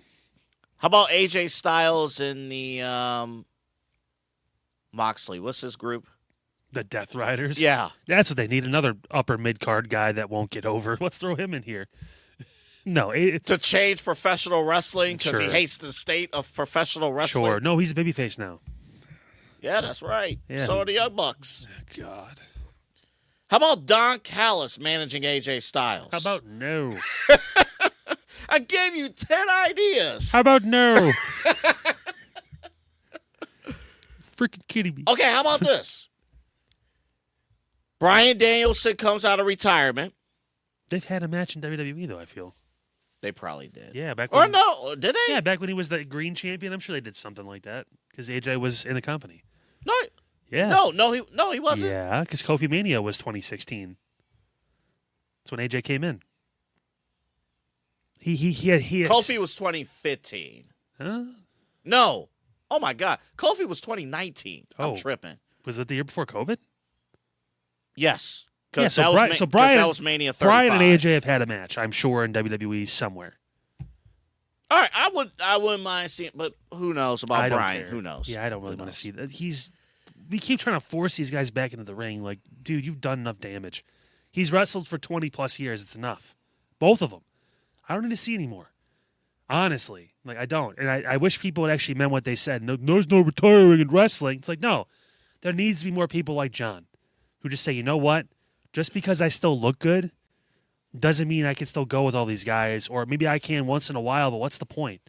Speaker 2: How about AJ Styles and the Moxley? What's his group?
Speaker 6: The Death Riders?
Speaker 2: Yeah.
Speaker 6: That's what they need, another upper mid-card guy that won't get over. Let's throw him in here. No.
Speaker 2: To change professional wrestling because he
Speaker 6: Sure.
Speaker 2: hates the state of professional wrestling?
Speaker 6: Sure. No, he's a babyface now.
Speaker 2: Yeah, that's right.
Speaker 6: Yeah.
Speaker 2: So are the Young Bucks.
Speaker 6: God.
Speaker 2: How about Don Callis managing AJ Styles?
Speaker 6: How about no?
Speaker 2: I gave you 10 ideas.
Speaker 6: How about no? Freaking kidding me.
Speaker 2: Okay, how about this? Bryan Danielson comes out of retirement.
Speaker 6: They've had a match in WWE, though, I feel.
Speaker 2: They probably did.
Speaker 6: Yeah, back
Speaker 2: Or
Speaker 6: when,
Speaker 2: no, did they?
Speaker 6: Yeah, back when he was the Green Champion, I'm sure they did something like that because AJ was in the company.
Speaker 2: No.
Speaker 6: Yeah.
Speaker 2: No, he wasn't.
Speaker 6: Yeah, because Kofi Mania was 2016. That's when AJ came in. He
Speaker 2: Kofi was 2015.
Speaker 6: Huh?
Speaker 2: No. Oh my God. Kofi was 2019. I'm tripping.
Speaker 6: Was it the year before COVID?
Speaker 2: Yes.
Speaker 6: Yeah, so
Speaker 2: that
Speaker 6: Brian,
Speaker 2: was Mania 35.
Speaker 6: Brian and AJ have had a match, I'm sure, in WWE somewhere.
Speaker 2: All right, I wouldn't mind seeing, but who knows about
Speaker 6: I don't
Speaker 2: Brian?
Speaker 6: care.
Speaker 2: Who knows?
Speaker 6: Yeah, I don't really want to see that. We keep trying to force these guys back into the ring. Like, dude, you've done enough damage. He's wrestled for 20 plus years. It's enough. Both of them. I don't need to see anymore. Honestly, like I don't, and I wish people had actually meant what they said. No, there's no retiring in wrestling. It's like no, there needs to be more people like John, who just say, you know what, just because I still look good, doesn't mean I can still go with all these guys, or maybe I can once in a while. But what's the point?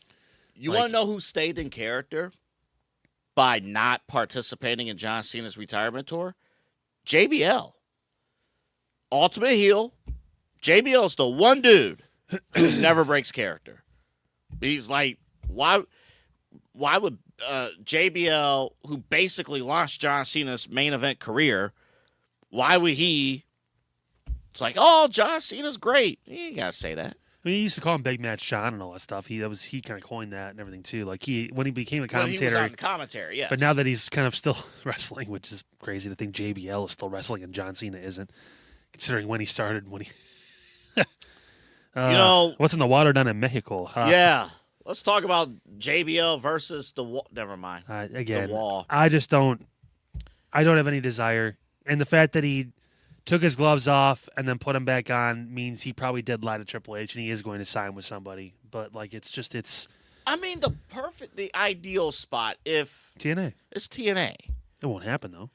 Speaker 2: You want to know who stayed in character by not participating in John Cena's retirement tour? JBL, Ultimate Heel. JBL's the one dude who never breaks character. He's like, why would JBL, who basically launched John Cena's main event career, why would he? It's like, oh, John Cena's great. You ain't gotta say that.
Speaker 6: I mean, he used to call him Big Match John and all that stuff. He kind of coined that and everything too. Like when he became a commentator,
Speaker 2: he was on commentary, yes.
Speaker 6: But now that he's kind of still wrestling, which is crazy to think JBL is still wrestling and John Cena isn't, considering when he started. What's in the water down in Mexico?
Speaker 2: Yeah. Let's talk about JBL versus the wall. Never mind.
Speaker 6: Again,
Speaker 2: the wall.
Speaker 6: I don't have any desire. And the fact that he took his gloves off and then put them back on means he probably did lie to Triple H and he is going to sign with somebody. But, like, it's...
Speaker 2: I mean, the ideal spot if...
Speaker 6: TNA.
Speaker 2: It's TNA.
Speaker 6: It won't happen, though.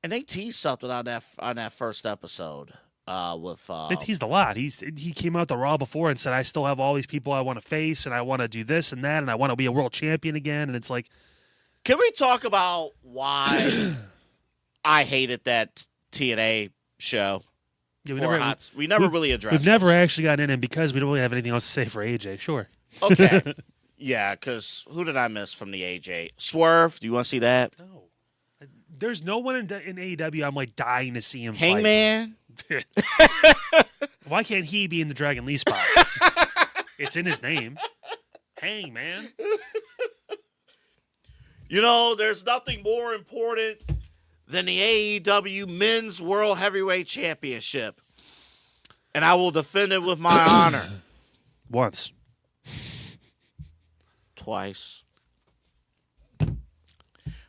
Speaker 2: And they teased something on that first episode.
Speaker 6: They teased a lot. He came out to Raw before and said, I still have all these people I want to face and I want to do this and that and I want to be a world champion again. And it's like...
Speaker 2: Can we talk about why I hated that TNA show?
Speaker 6: Yeah,
Speaker 2: we never really addressed it.
Speaker 6: We've never actually gotten in, and because we don't really have anything else to say for AJ, sure.
Speaker 2: Okay. Yeah, because who did I miss from the AJ? Swerve, do you want to see that?
Speaker 6: No. There's no one in AEW I'm, like, dying to see him
Speaker 2: Hangman?
Speaker 6: fight. Why can't he be in the Dragon Lee spot? It's in his name. hang, man.
Speaker 2: You know, there's nothing more important than the AEW Men's World Heavyweight Championship. And I will defend it with my honor.
Speaker 6: Once.
Speaker 2: Twice.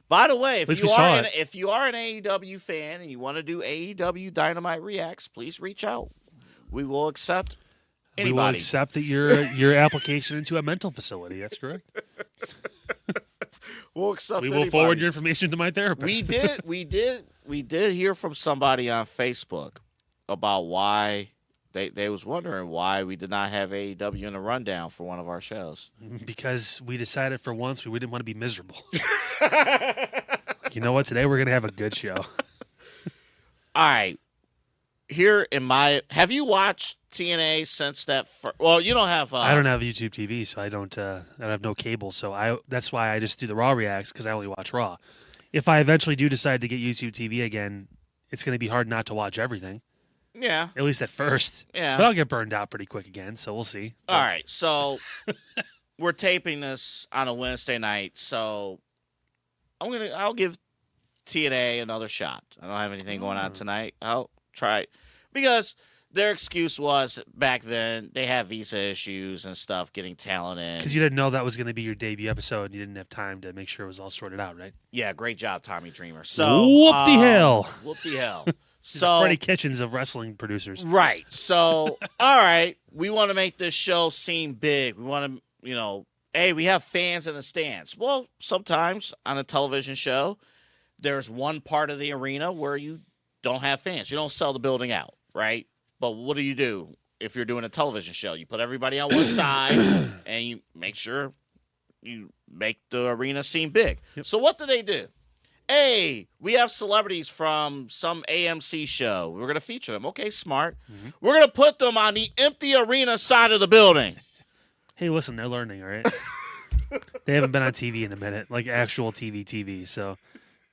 Speaker 2: By the way, if you are an AEW fan and you want to do AEW Dynamite Reacts, please reach out. We will accept anybody.
Speaker 6: We will accept that your application into a mental facility. That's correct.
Speaker 2: We'll accept.
Speaker 6: We will forward your information to my therapist.
Speaker 2: We did hear from somebody on Facebook about why they was wondering why we did not have AEW in a rundown for one of our shows.
Speaker 6: Because we decided for once we didn't want to be miserable. You know what? Today we're gonna have a good show.
Speaker 2: All right. Have you watched TNA since that? Well, you don't have.
Speaker 6: I don't have YouTube TV, so I don't. I have no cable, so that's why I just do the Raw reacts because I only watch Raw. If I eventually do decide to get YouTube TV again, it's going to be hard not to watch everything.
Speaker 2: Yeah.
Speaker 6: At least at first.
Speaker 2: Yeah.
Speaker 6: But I'll get burned out pretty quick again, so we'll see.
Speaker 2: All right, so we're taping this on a Wednesday night, so I'll give TNA another shot. I don't have anything going on tonight. I'll try it. Because their excuse was back then they have visa issues and stuff getting talent in.
Speaker 6: Because you didn't know that was going to be your debut episode and you didn't have time to make sure it was all sorted out, right?
Speaker 2: Yeah, great job, Tommy Dreamer. So
Speaker 6: whoop-de-hell.
Speaker 2: Whoop-de-hell. So
Speaker 6: Freddie Kitchens of wrestling producers.
Speaker 2: Right. So, all right, we want to make this show seem big. We want to, hey, we have fans in the stands. Well, sometimes on a television show, there's one part of the arena where you don't have fans. You don't sell the building out, right? But what do you do if you're doing a television show? You put everybody on one side and you make sure you make the arena seem big. Yep. So what do? Hey, we have celebrities from some AMC show. We're going to feature them. Okay, smart. Mm-hmm. We're going to put them on the empty arena side of the building.
Speaker 6: Hey, listen, they're learning, all right? They haven't been on TV in a minute, like actual TV. So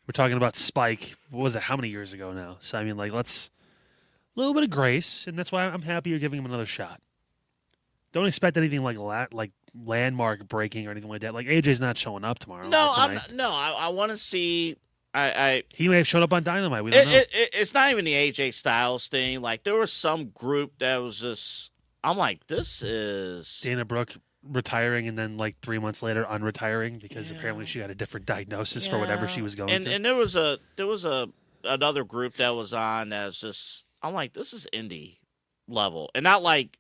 Speaker 6: we're talking about Spike. What was it? How many years ago now? So, I mean, let's a little bit of grace, and that's why I'm happy you're giving him another shot. Don't expect anything like landmark breaking or anything like that. Like AJ's not showing up tomorrow.
Speaker 2: No, I want to see.
Speaker 6: He may have shown up on Dynamite. We don't know.
Speaker 2: It's not even the AJ Styles thing. Like there was some group that was just. I'm like, this is
Speaker 6: Dana Brooke retiring and then 3 months later unretiring because apparently she had a different diagnosis for whatever she was going through.
Speaker 2: And there was another group that was on as just. I'm like, this is indie level, and not like.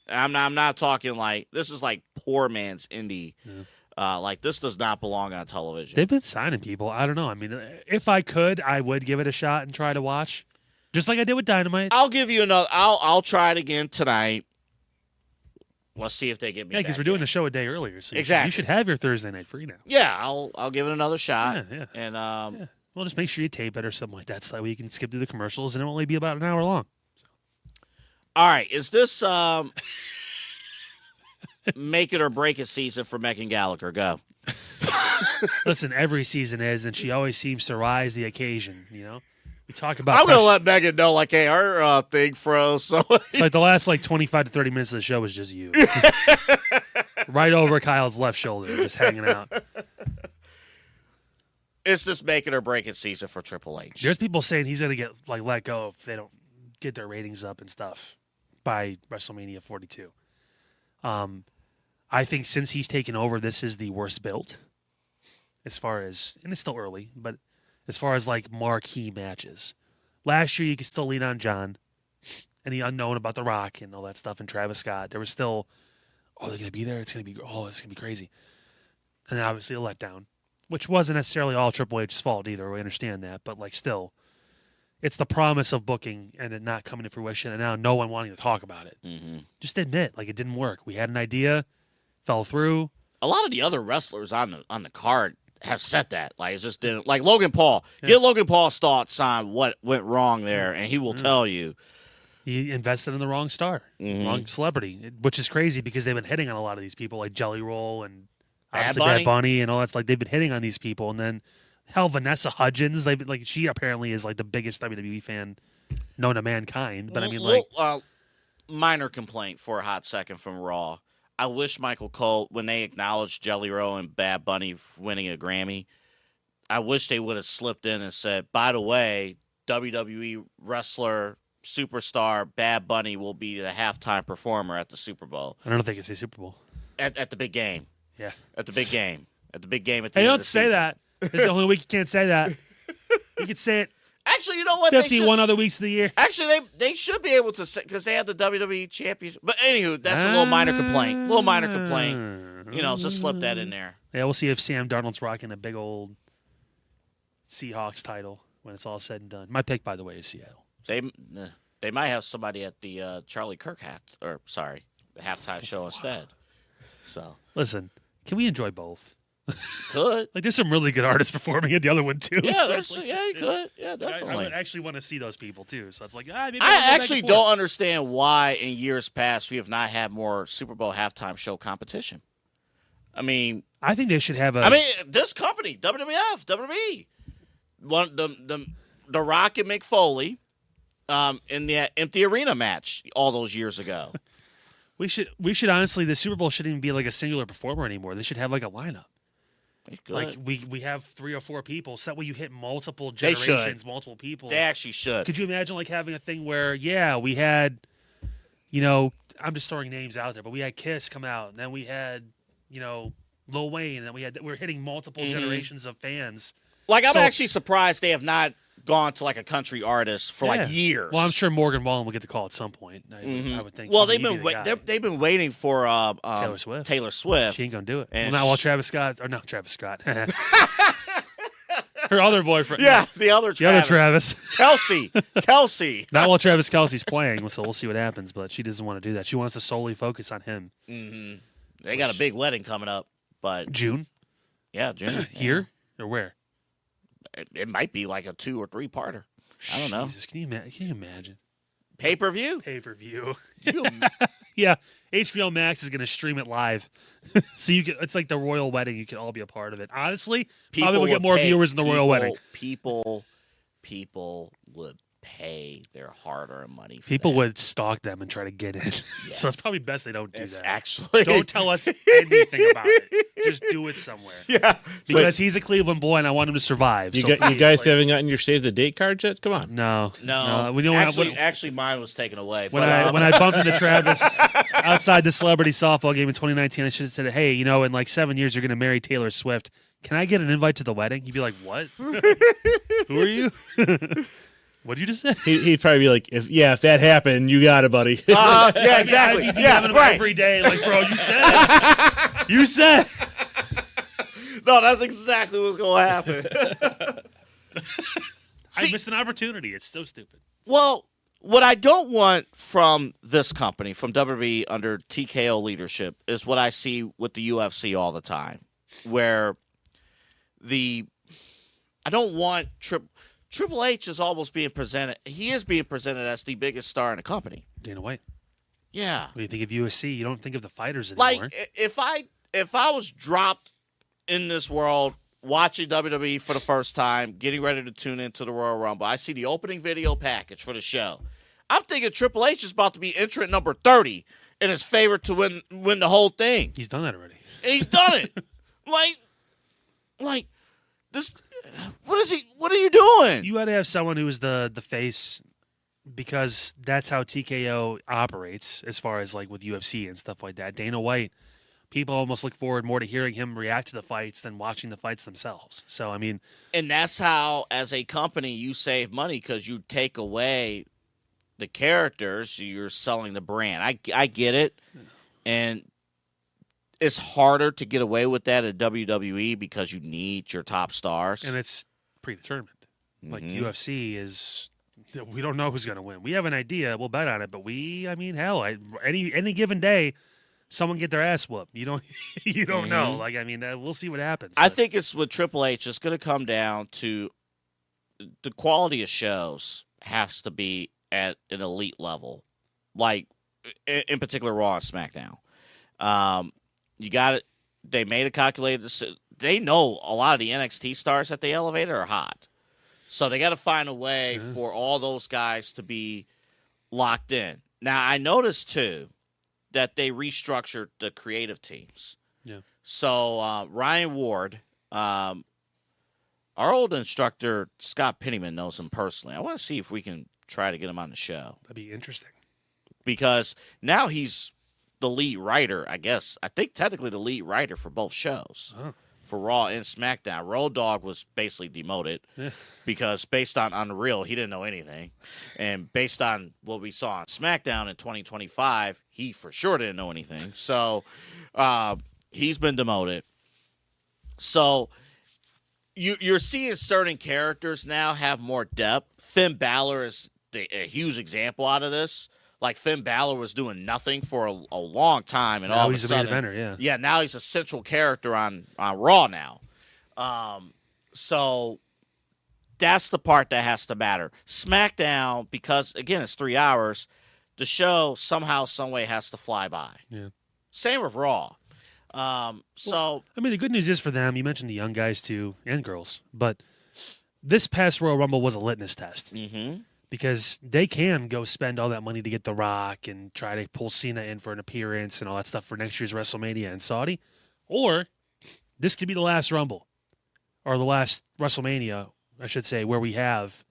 Speaker 2: I'm not talking like this is like poor man's indie. Yeah. Like this does not belong on television.
Speaker 6: They've been signing people. I don't know. I mean, if I could, I would give it a shot and try to watch, just like I did with Dynamite.
Speaker 2: I'll give you another. I'll try it again tonight. Let's see if they get me.
Speaker 6: Yeah, because we're doing the show a day earlier, so
Speaker 2: exactly.
Speaker 6: You should have your Thursday night free now.
Speaker 2: Yeah, I'll give it another shot.
Speaker 6: Yeah.
Speaker 2: And
Speaker 6: well, just make sure you tape it or something like that, so that way you can skip through the commercials, and it'll only be about an hour long.
Speaker 2: All right, is this make it or break it season for Megan Gallagher? Go.
Speaker 6: Listen, every season is, and she always seems to rise the occasion. We talk about.
Speaker 2: I'm gonna let Megan know, hey, our thing froze. So
Speaker 6: it's like the last 25 to 30 minutes of the show was just you, right over Kyle's left shoulder, just hanging out.
Speaker 2: It's this make it or break it season for Triple H.
Speaker 6: There's people saying he's gonna get let go if they don't get their ratings up and stuff by WrestleMania 42. I think since he's taken over, this is the worst built as far as, and it's still early, but as far as marquee matches. Last year, you could still lean on John and the unknown about The Rock and all that stuff and Travis Scott. There was still, they're going to be there. It's going to be crazy. And then obviously a letdown, which wasn't necessarily all Triple H's fault either. We understand that, but still. It's the promise of booking and it not coming to fruition, and now no one wanting to talk about it.
Speaker 2: Mm-hmm.
Speaker 6: Just admit, it didn't work. We had an idea, fell through.
Speaker 2: A lot of the other wrestlers on the card have said that. It just didn't. Like Logan Paul. Yeah. Get Logan Paul's thoughts on what went wrong there, and he will tell you.
Speaker 6: He invested in the wrong star, wrong celebrity, which is crazy because they've been hitting on a lot of these people, like Jelly Roll and obviously Bad Bunny and all that. They've been hitting on these people, and then. Hell, Vanessa Hudgens, she apparently is the biggest WWE fan known to mankind. But I mean,
Speaker 2: minor complaint for a hot second from Raw. I wish Michael Cole, when they acknowledged Jelly Roll and Bad Bunny winning a Grammy, I wish they would have slipped in and said, by the way, WWE wrestler superstar Bad Bunny will be the halftime performer at the Super Bowl.
Speaker 6: I don't know if they can say Super Bowl.
Speaker 2: At the big game.
Speaker 6: Yeah.
Speaker 2: At the big game. At the big game at the
Speaker 6: Hey,
Speaker 2: end
Speaker 6: don't
Speaker 2: of the
Speaker 6: say
Speaker 2: season.
Speaker 6: that. It's the only week you can't say that. You could say it
Speaker 2: Actually, you know what?
Speaker 6: 51 other weeks of the year.
Speaker 2: Actually, they should be able to say, because they have the WWE Championship. But anywho, that's a little minor complaint. Just slip that in there.
Speaker 6: Yeah, we'll see if Sam Darnold's rocking a big old Seahawks title when it's all said and done. My pick, by the way, is Seattle.
Speaker 2: They might have somebody at the Charlie Kirk the halftime show instead. So
Speaker 6: listen, can we enjoy both?
Speaker 2: Could.
Speaker 6: Like, there's some really good artists performing at the other one too.
Speaker 2: Yeah,
Speaker 6: So
Speaker 2: you could. Yeah, definitely.
Speaker 6: I would actually want to see those people too. So it's like, maybe
Speaker 2: I actually don't understand why in years past we have not had more Super Bowl halftime show competition. I mean,
Speaker 6: I think they should have
Speaker 2: this company, WWF, WWE, the Rock and Mick Foley, in the empty arena match all those years ago.
Speaker 6: We should honestly, the Super Bowl shouldn't even be like a singular performer anymore. They should have like a lineup. Like we have 3 or 4 people. So that way you hit multiple generations, multiple people.
Speaker 2: They actually should.
Speaker 6: Could you imagine like having a thing where we had, I'm just throwing names out there, but we had Kiss come out, and then we had, Lil Wayne, and then we're hitting multiple generations of fans.
Speaker 2: Like, I'm actually surprised they have not gone to like a country artist for like years.
Speaker 6: Well, I'm sure Morgan Wallen will get the call at some point. I would think.
Speaker 2: Well, they've been waiting for Taylor Swift.
Speaker 6: She ain't gonna do it.
Speaker 2: And
Speaker 6: not while Travis Scott. Her other boyfriend.
Speaker 2: Yeah, the other
Speaker 6: Travis.
Speaker 2: Kelsey.
Speaker 6: Not while Travis Kelsey's playing, so we'll see what happens. But she doesn't want to do that. She wants to solely focus on him.
Speaker 2: Mm-hmm. They got a big wedding coming up, but
Speaker 6: June.
Speaker 2: Yeah, June.
Speaker 6: Here or where?
Speaker 2: It might be like a 2 or 3 parter. I don't know.
Speaker 6: Jesus, can you imagine?
Speaker 2: Pay-per-view?
Speaker 6: Pay-per-view. Yeah, HBO Max is going to stream it live. So it's like the royal wedding. You can all be a part of it. Honestly, probably will get more viewers in the royal wedding.
Speaker 2: People would pay their hard-earned money for
Speaker 6: People
Speaker 2: that.
Speaker 6: would stalk them and try to get in.
Speaker 2: Yeah.
Speaker 6: So it's probably best they don't do that.
Speaker 2: Actually,
Speaker 6: don't tell us anything about it. Just do it somewhere.
Speaker 2: Yeah,
Speaker 6: because he's a Cleveland boy and I want him to survive.
Speaker 4: You guys haven't gotten your save the date card yet? Come on.
Speaker 6: No.
Speaker 2: Actually, mine was taken away.
Speaker 6: When I bumped into Travis outside the celebrity softball game in 2019, I should have said, "Hey, in like 7 years you're going to marry Taylor Swift. Can I get an invite to the wedding?" He'd be like, "What? Who are you?" What did you just say?
Speaker 4: He'd probably be like, if that happened, you got it, buddy.
Speaker 2: Yeah, exactly.
Speaker 6: I'd be DMing him every day. Like, bro, you said it. You said.
Speaker 2: No, that's exactly what's going to happen.
Speaker 6: I missed an opportunity. It's so stupid.
Speaker 2: Well, what I don't want from this company, from WWE under TKO leadership, is what I see with the UFC all the time, where I don't want Triple H is almost being presented. He is being presented as the biggest star in the company.
Speaker 6: Dana White.
Speaker 2: Yeah.
Speaker 6: When you think of UFC, you don't think of the fighters anymore.
Speaker 2: Like if I was dropped in this world watching WWE for the first time, getting ready to tune into the Royal Rumble, I see the opening video package for the show. I'm thinking Triple H is about to be entrant number 30 and is favored to win the whole thing.
Speaker 6: He's done that already.
Speaker 2: And he's done it. like this. What are you doing?
Speaker 6: You got to have someone who is the face, because that's how TKO operates as far as like with UFC and stuff like that. Dana White, people almost look forward more to hearing him react to the fights than watching the fights themselves. So, I mean.
Speaker 2: And that's how, as a company, you save money, because you take away the characters, you're selling the brand. I get it. And it's harder to get away with that at WWE because you need your top stars.
Speaker 6: And it's predetermined. Like UFC is, we don't know who's going to win. We have an idea. We'll bet on it. But any given day, someone get their ass whooped. You don't know. Like, I mean, we'll see what happens.
Speaker 2: I think it's with Triple H, it's going to come down to the quality of shows has to be at an elite level. Like, in particular, Raw and SmackDown. You got it. They made a calculated decision. They know a lot of the NXT stars that they elevated are hot. So they got to find a way for all those guys to be locked in. Now, I noticed, too, that they restructured the creative teams.
Speaker 6: Yeah.
Speaker 2: So Ryan Ward, our old instructor Scott Pennyman knows him personally. I want to see if we can try to get him on the show.
Speaker 6: That'd be interesting.
Speaker 2: Because now he's the lead writer, I guess. I think technically the lead writer for both shows, for Raw and SmackDown. Road Dogg was basically demoted because based on Unreal, he didn't know anything. And based on what we saw on SmackDown in 2025, he for sure didn't know anything. So he's been demoted. So you're seeing certain characters now have more depth. Finn Balor is a huge example out of this. Like, Finn Balor was doing nothing for a long time, and
Speaker 6: now
Speaker 2: all
Speaker 6: he's
Speaker 2: of a sudden,
Speaker 6: a main eventer,
Speaker 2: yeah, now he's a central character on Raw now. So that's the part that has to matter. SmackDown, because again it's 3 hours, the show somehow, some way has to fly by.
Speaker 6: Yeah.
Speaker 2: Same with Raw.
Speaker 6: Well, I mean, the good news is for them. You mentioned the young guys too and girls, but this past Royal Rumble was a litmus test.
Speaker 2: Mm-hmm.
Speaker 6: Because they can go spend all that money to get The Rock and try to pull Cena in for an appearance and all that stuff for next year's WrestleMania in Saudi. Or this could be the last Rumble or the last WrestleMania, I should say, where we have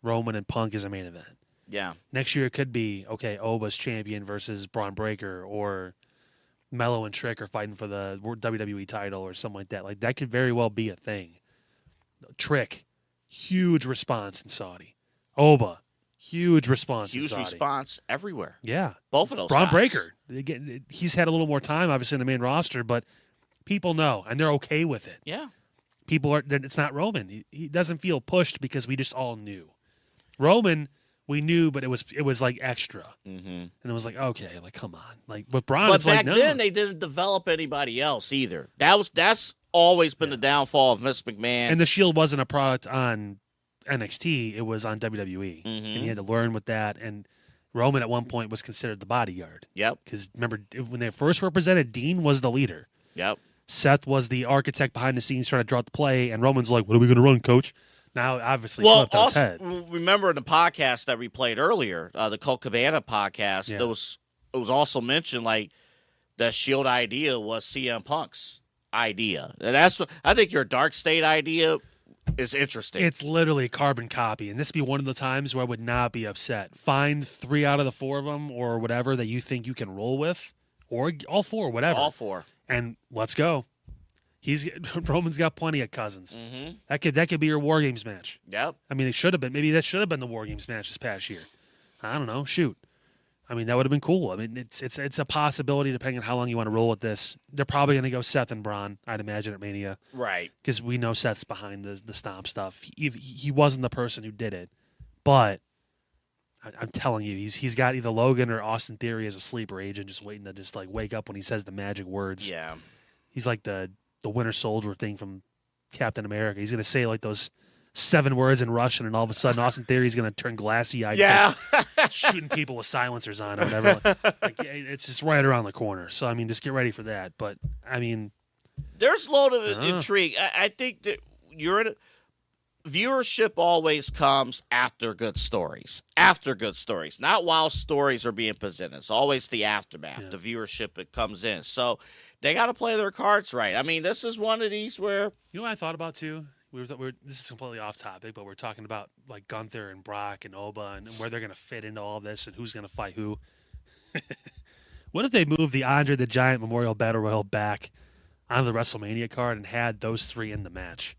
Speaker 6: Roman and Punk as a main event.
Speaker 2: Yeah.
Speaker 6: Next year it could be, okay, Oba's champion versus Braun Breaker, or Mello and Trick are fighting for the WWE title or something like that. Like, that could very well be a thing. Trick, huge response in Saudi. Oba, huge response.
Speaker 2: Huge response everywhere.
Speaker 6: Yeah.
Speaker 2: Both of those
Speaker 6: Braun
Speaker 2: guys.
Speaker 6: Breaker. Again, he's had a little more time, obviously, in the main roster, but people know, and they're okay with it.
Speaker 2: Yeah.
Speaker 6: People are. It's not Roman. He doesn't feel pushed because we just all knew. Roman, we knew, but it was like extra, and it was like, okay, like, come on, like with Braun.
Speaker 2: But
Speaker 6: it's
Speaker 2: back
Speaker 6: like, no.
Speaker 2: then they didn't develop anybody else either. That's always been the downfall of Vince McMahon.
Speaker 6: And the Shield wasn't a product on NXT, it was on WWE, and he had to learn with that. And Roman at one point was considered the bodyguard.
Speaker 2: Yep.
Speaker 6: Because remember, when they first were presented, Dean was the leader.
Speaker 2: Yep.
Speaker 6: Seth was the architect behind the scenes trying to draw the play, and Roman's like, "What are we going to run, Coach?" Now, obviously, flipped on its head.
Speaker 2: Remember the podcast that we played earlier, the Colt Cabana podcast.
Speaker 6: Yeah.
Speaker 2: It was also mentioned like the Shield idea was CM Punk's idea, and that's what I think your Dark State idea is interesting.
Speaker 6: It's literally a carbon copy, and this would be one of the times where I would not be upset. Find 3 out of the 4 of them, or whatever that you think you can roll with, or all 4, whatever.
Speaker 2: All 4,
Speaker 6: and let's go. Roman's got plenty of cousins. That could be your War Games match.
Speaker 2: Yep.
Speaker 6: I mean, it should have been. Maybe that should have been the War Games match this past year. I don't know. Shoot. I mean, that would have been cool. I mean, it's a possibility depending on how long you want to roll with this. They're probably going to go Seth and Braun, I'd imagine, at Mania.
Speaker 2: Right.
Speaker 6: Because we know Seth's behind the stomp stuff. He wasn't the person who did it. But I'm telling you, he's got either Logan or Austin Theory as a sleeper agent just waiting to just like wake up when he says the magic words.
Speaker 2: Yeah.
Speaker 6: He's like the Winter Soldier thing from Captain America. He's going to say like those 7 words in Russian, and all of a sudden Austin Theory's going to turn glassy-eyed.
Speaker 2: Yeah.
Speaker 6: Like shooting people with silencers on or whatever. Like, it's just right around the corner. So, I mean, just get ready for that. But, I mean,
Speaker 2: there's a lot of intrigue. I think that viewership always comes after good stories. After good stories. Not while stories are being presented. It's always the aftermath, the viewership that comes in. So they got to play their cards right. I mean, this is one of these where...
Speaker 6: You know what I thought about, too? This is completely off topic, but we're talking about like Gunther and Brock and Oba and where they're going to fit into all this and who's going to fight who. What if they moved the Andre the Giant Memorial Battle Royal back on the WrestleMania card and had those 3 in the match?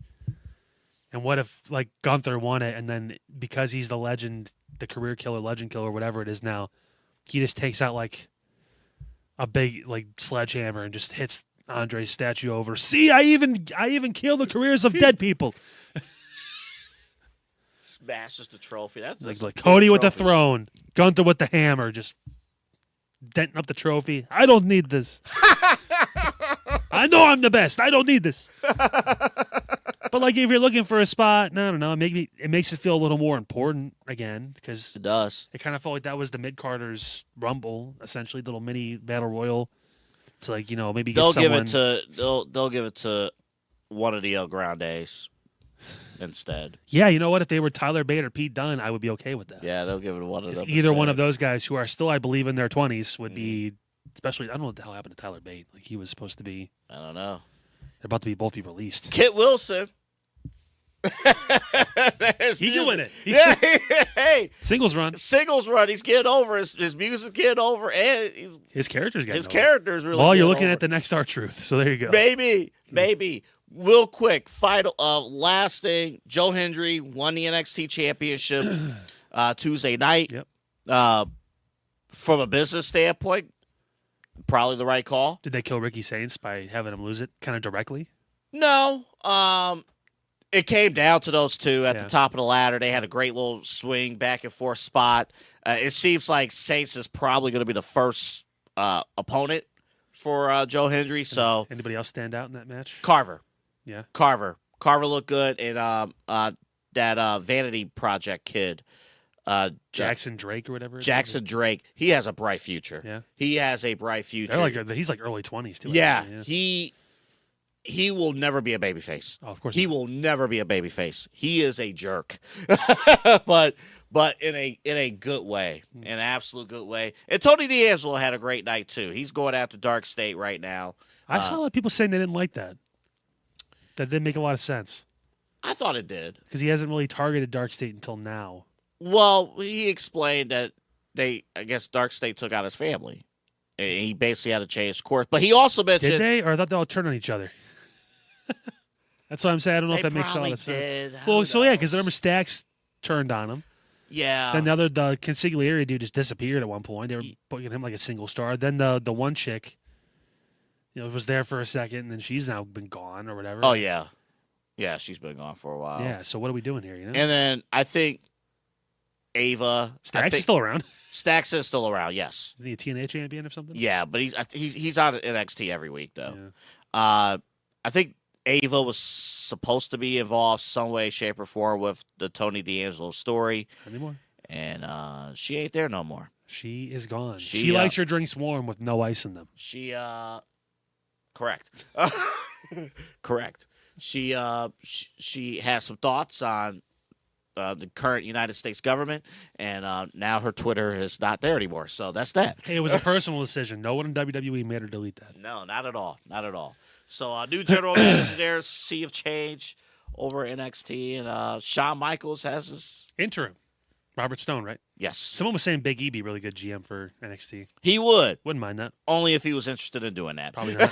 Speaker 6: And what if like Gunther won it, and then because he's the legend, the career killer, legend killer, whatever it is now, he just takes out like a big like sledgehammer and just hits Andre's statue over. See, I even kill the careers of dead people.
Speaker 2: Smashes the trophy. That's
Speaker 6: like Cody with the throne, Gunther with the hammer, just denting up the trophy. I don't need this. I know I'm the best. I don't need this. But like, if you're looking for a spot, no, maybe it makes it feel a little more important again, because
Speaker 2: it does.
Speaker 6: It kind of felt like that was the mid Carter's Rumble, essentially, little mini battle royal. It's like, you know, maybe
Speaker 2: they'll give it to one of the El Grandes instead.
Speaker 6: Yeah, you know what? If they were Tyler Bate or Pete Dunne, I would be okay with that.
Speaker 2: Yeah, they'll give it to one of them.
Speaker 6: Either one of those guys who are still, I believe, in their 20s would be Especially, I don't know what the hell happened to Tyler Bate. Like he was supposed to be.
Speaker 2: I don't know.
Speaker 6: They're about to be both be released.
Speaker 2: Kit Wilson.
Speaker 6: He can win it.
Speaker 2: Yeah, hey,
Speaker 6: Singles run.
Speaker 2: He's getting over his music's getting over, and
Speaker 6: His character's getting
Speaker 2: his
Speaker 6: over.
Speaker 2: character's really.
Speaker 6: Well, you're
Speaker 2: getting
Speaker 6: looking
Speaker 2: over.
Speaker 6: at the next R-Truth, so there you go.
Speaker 2: Maybe. Real quick, final, last thing. Joe Hendry won the NXT Championship Tuesday night.
Speaker 6: Yep.
Speaker 2: From a business standpoint, probably the right call.
Speaker 6: Did they kill Ricky Saints by having him lose it kind of directly?
Speaker 2: No. It came down to those two at the top of the ladder. They had a great little swing back and forth spot. It seems like Saints is probably going to be the first opponent for Joe Hendry. So
Speaker 6: anybody else stand out in that match?
Speaker 2: Carver.
Speaker 6: Yeah.
Speaker 2: Carver looked good, and that Vanity Project kid,
Speaker 6: Jackson Drake or whatever.
Speaker 2: Jackson Drake. He has a bright future.
Speaker 6: Yeah.
Speaker 2: He has a bright future.
Speaker 6: He's like early 20s too.
Speaker 2: Yeah. He will never be a babyface.
Speaker 6: Oh, of course
Speaker 2: he
Speaker 6: not.
Speaker 2: will never be a babyface. He is a jerk, but in a good way, an absolute good way. And Tony D'Angelo had a great night too. He's going after Dark State right now.
Speaker 6: I saw a lot of people saying they didn't like that. That didn't make a lot of sense.
Speaker 2: I thought it did
Speaker 6: because he hasn't really targeted Dark State until now.
Speaker 2: Well, he explained that I guess Dark State took out his family. And he basically had to change course. But he also mentioned...
Speaker 6: Did they? Or I thought they all turned on each other. That's what I'm saying. I don't know if that makes a lot of sense. Well, so yeah, because remember Stax turned on him.
Speaker 2: Yeah.
Speaker 6: Then the consigliere dude just disappeared at one point. They were booking him like a single star. Then the one chick, was there for a second, and then she's now been gone or whatever.
Speaker 2: Oh, yeah. Yeah, she's been gone for a while.
Speaker 6: Yeah, so what are we doing here,
Speaker 2: And then I think Ava...
Speaker 6: Stax is still around.
Speaker 2: Stax is still around, yes.
Speaker 6: Isn't he a TNA champion or something?
Speaker 2: Yeah, but he's on NXT every week, though. Yeah. I think Ava was supposed to be involved some way, shape, or form with the Tony D'Angelo story.
Speaker 6: Anymore.
Speaker 2: And she ain't there no more.
Speaker 6: She is gone. She likes her drinks warm with no ice in them.
Speaker 2: Correct. Correct. She has some thoughts on the current United States government, and now her Twitter is not there anymore. So that's that.
Speaker 6: Hey, it was a personal decision. No one in WWE made her delete that.
Speaker 2: No, not at all. Not at all. So new general manager there, Sea of Change over at NXT, and Shawn Michaels has his
Speaker 6: interim. Robert Stone, right?
Speaker 2: Yes.
Speaker 6: Someone was saying Big E be really good GM for NXT.
Speaker 2: He would.
Speaker 6: Wouldn't mind that.
Speaker 2: Only if he was interested in doing that.
Speaker 6: Probably not.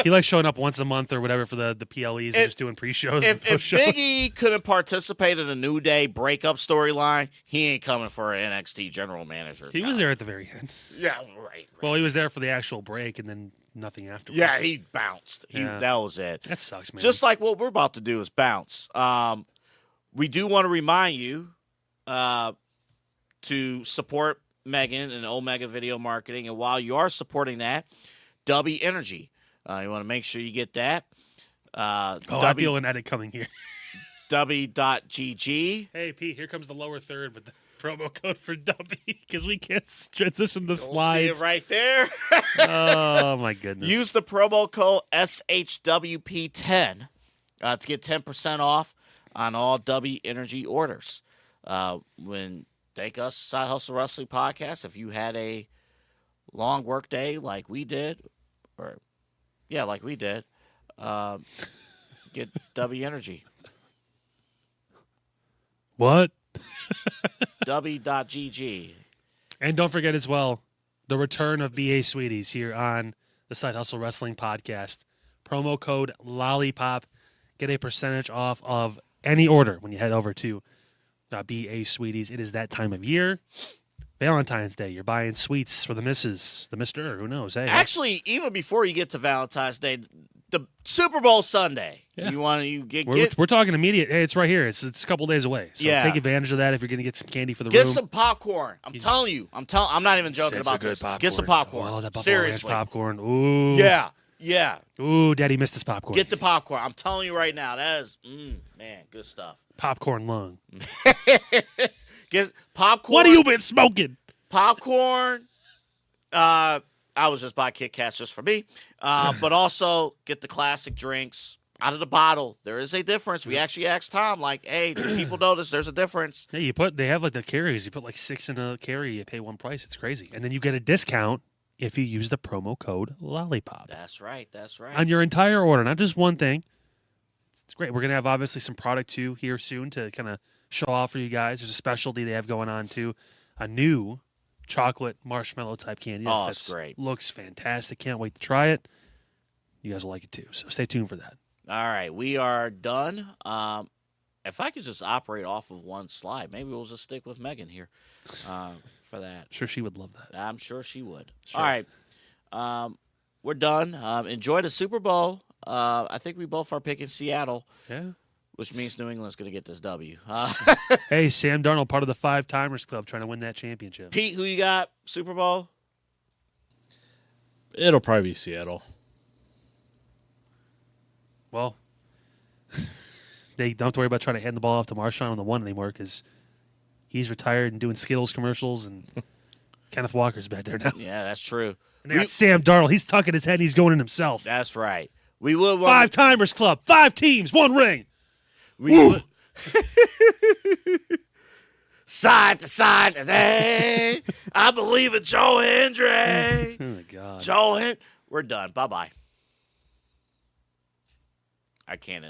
Speaker 6: He likes showing up once a month or whatever for the PLEs and just doing pre-shows.
Speaker 2: If Big E couldn't participate in a New Day breakup storyline, he ain't coming for an NXT general manager.
Speaker 6: He was there at the very end.
Speaker 2: Yeah, right.
Speaker 6: Well, he was there for the actual break and then nothing afterwards.
Speaker 2: Yeah, he bounced. That was it.
Speaker 6: That sucks, man.
Speaker 2: Just like what we're about to do is bounce. We do want to remind you to support Megan and Omega Video Marketing. And while you are supporting that, DUBBY Energy. You want to make sure you get that.
Speaker 6: I feel an edit coming here.
Speaker 2: DUBBY.GG.
Speaker 6: Hey, Pete, here comes the lower third with the promo code for DUBBY because we can't transition the slides.
Speaker 2: See it right there.
Speaker 6: Oh, my goodness.
Speaker 2: Use the promo code SHWP10 to get 10% off on all DUBBY Energy orders. Thank us, Side Hustle Wrestling Podcast. If you had a long work day like we did, like we did, get DUBBY Energy.
Speaker 6: What?
Speaker 2: DUBBY.GG.
Speaker 6: And don't forget as well, the return of BA Sweeties here on the Side Hustle Wrestling Podcast. Promo code Lollipop. Get a percentage off of any order when you head over to BA Sweeties. It is that time of year. Valentine's Day. You're buying sweets for the missus, the mister, who knows? Hey,
Speaker 2: actually, even before you get to Valentine's Day, the Super Bowl Sunday. Yeah.
Speaker 6: We're talking immediate. Hey, it's right here. It's a couple days away. So take advantage of that if you're going to get some candy for the room.
Speaker 2: Get some popcorn. I'm telling you. I'm not even joking about this.
Speaker 6: Popcorn.
Speaker 2: Get some popcorn.
Speaker 6: Oh, that Buffalo
Speaker 2: Seriously.
Speaker 6: Ranch popcorn. Ooh.
Speaker 2: Yeah.
Speaker 6: Ooh, Daddy missed his popcorn.
Speaker 2: Get the popcorn. I'm telling you right now. That is, man, good stuff.
Speaker 6: Popcorn lung.
Speaker 2: Get popcorn.
Speaker 6: What have you been smoking?
Speaker 2: Popcorn. I was just buying Kit Kats just for me. But also get the classic drinks out of the bottle. There is a difference. We actually asked Tom, hey, do people notice there's a difference?
Speaker 6: Yeah, they have the carries. You put 6 in a carry, you pay one price. It's crazy. And then you get a discount if you use the promo code Lollipop
Speaker 2: That's right. That's right.
Speaker 6: on your entire order, not just one thing. It's great. We're going to have obviously some product too here soon to kind of show off for you guys. There's a specialty they have going on too, a new chocolate marshmallow type candy.
Speaker 2: That's great.
Speaker 6: Looks fantastic. Can't wait to try it. You guys will like it too. So stay tuned for that.
Speaker 2: All right, we are done. If I could just operate off of one slide, maybe we'll just stick with Megan here for that.
Speaker 6: I'm sure she would love that.
Speaker 2: I'm sure she would.
Speaker 6: Sure.
Speaker 2: All right, we're done. Enjoy the Super Bowl. I think we both are picking Seattle.
Speaker 6: Yeah.
Speaker 2: Which means New England's going to get this W.
Speaker 6: Hey, Sam Darnold, part of the 5-timers club, trying to win that championship.
Speaker 2: Pete, who you got? Super Bowl?
Speaker 4: It'll probably be Seattle.
Speaker 6: Well, they don't have to worry about trying to hand the ball off to Marshawn on the one anymore because he's retired and doing Skittles commercials, and Kenneth Walker's back there now.
Speaker 2: Yeah, that's true.
Speaker 6: And they got Sam Darnold. He's tucking his head and he's going in himself.
Speaker 2: That's right. We would
Speaker 6: 5-timers club, 5 teams, 1 ring.
Speaker 2: We would. Side to side today. I believe in Joe Hendry.
Speaker 6: Oh, my God.
Speaker 2: Joe Hendry. We're done. Bye-bye. I can't end.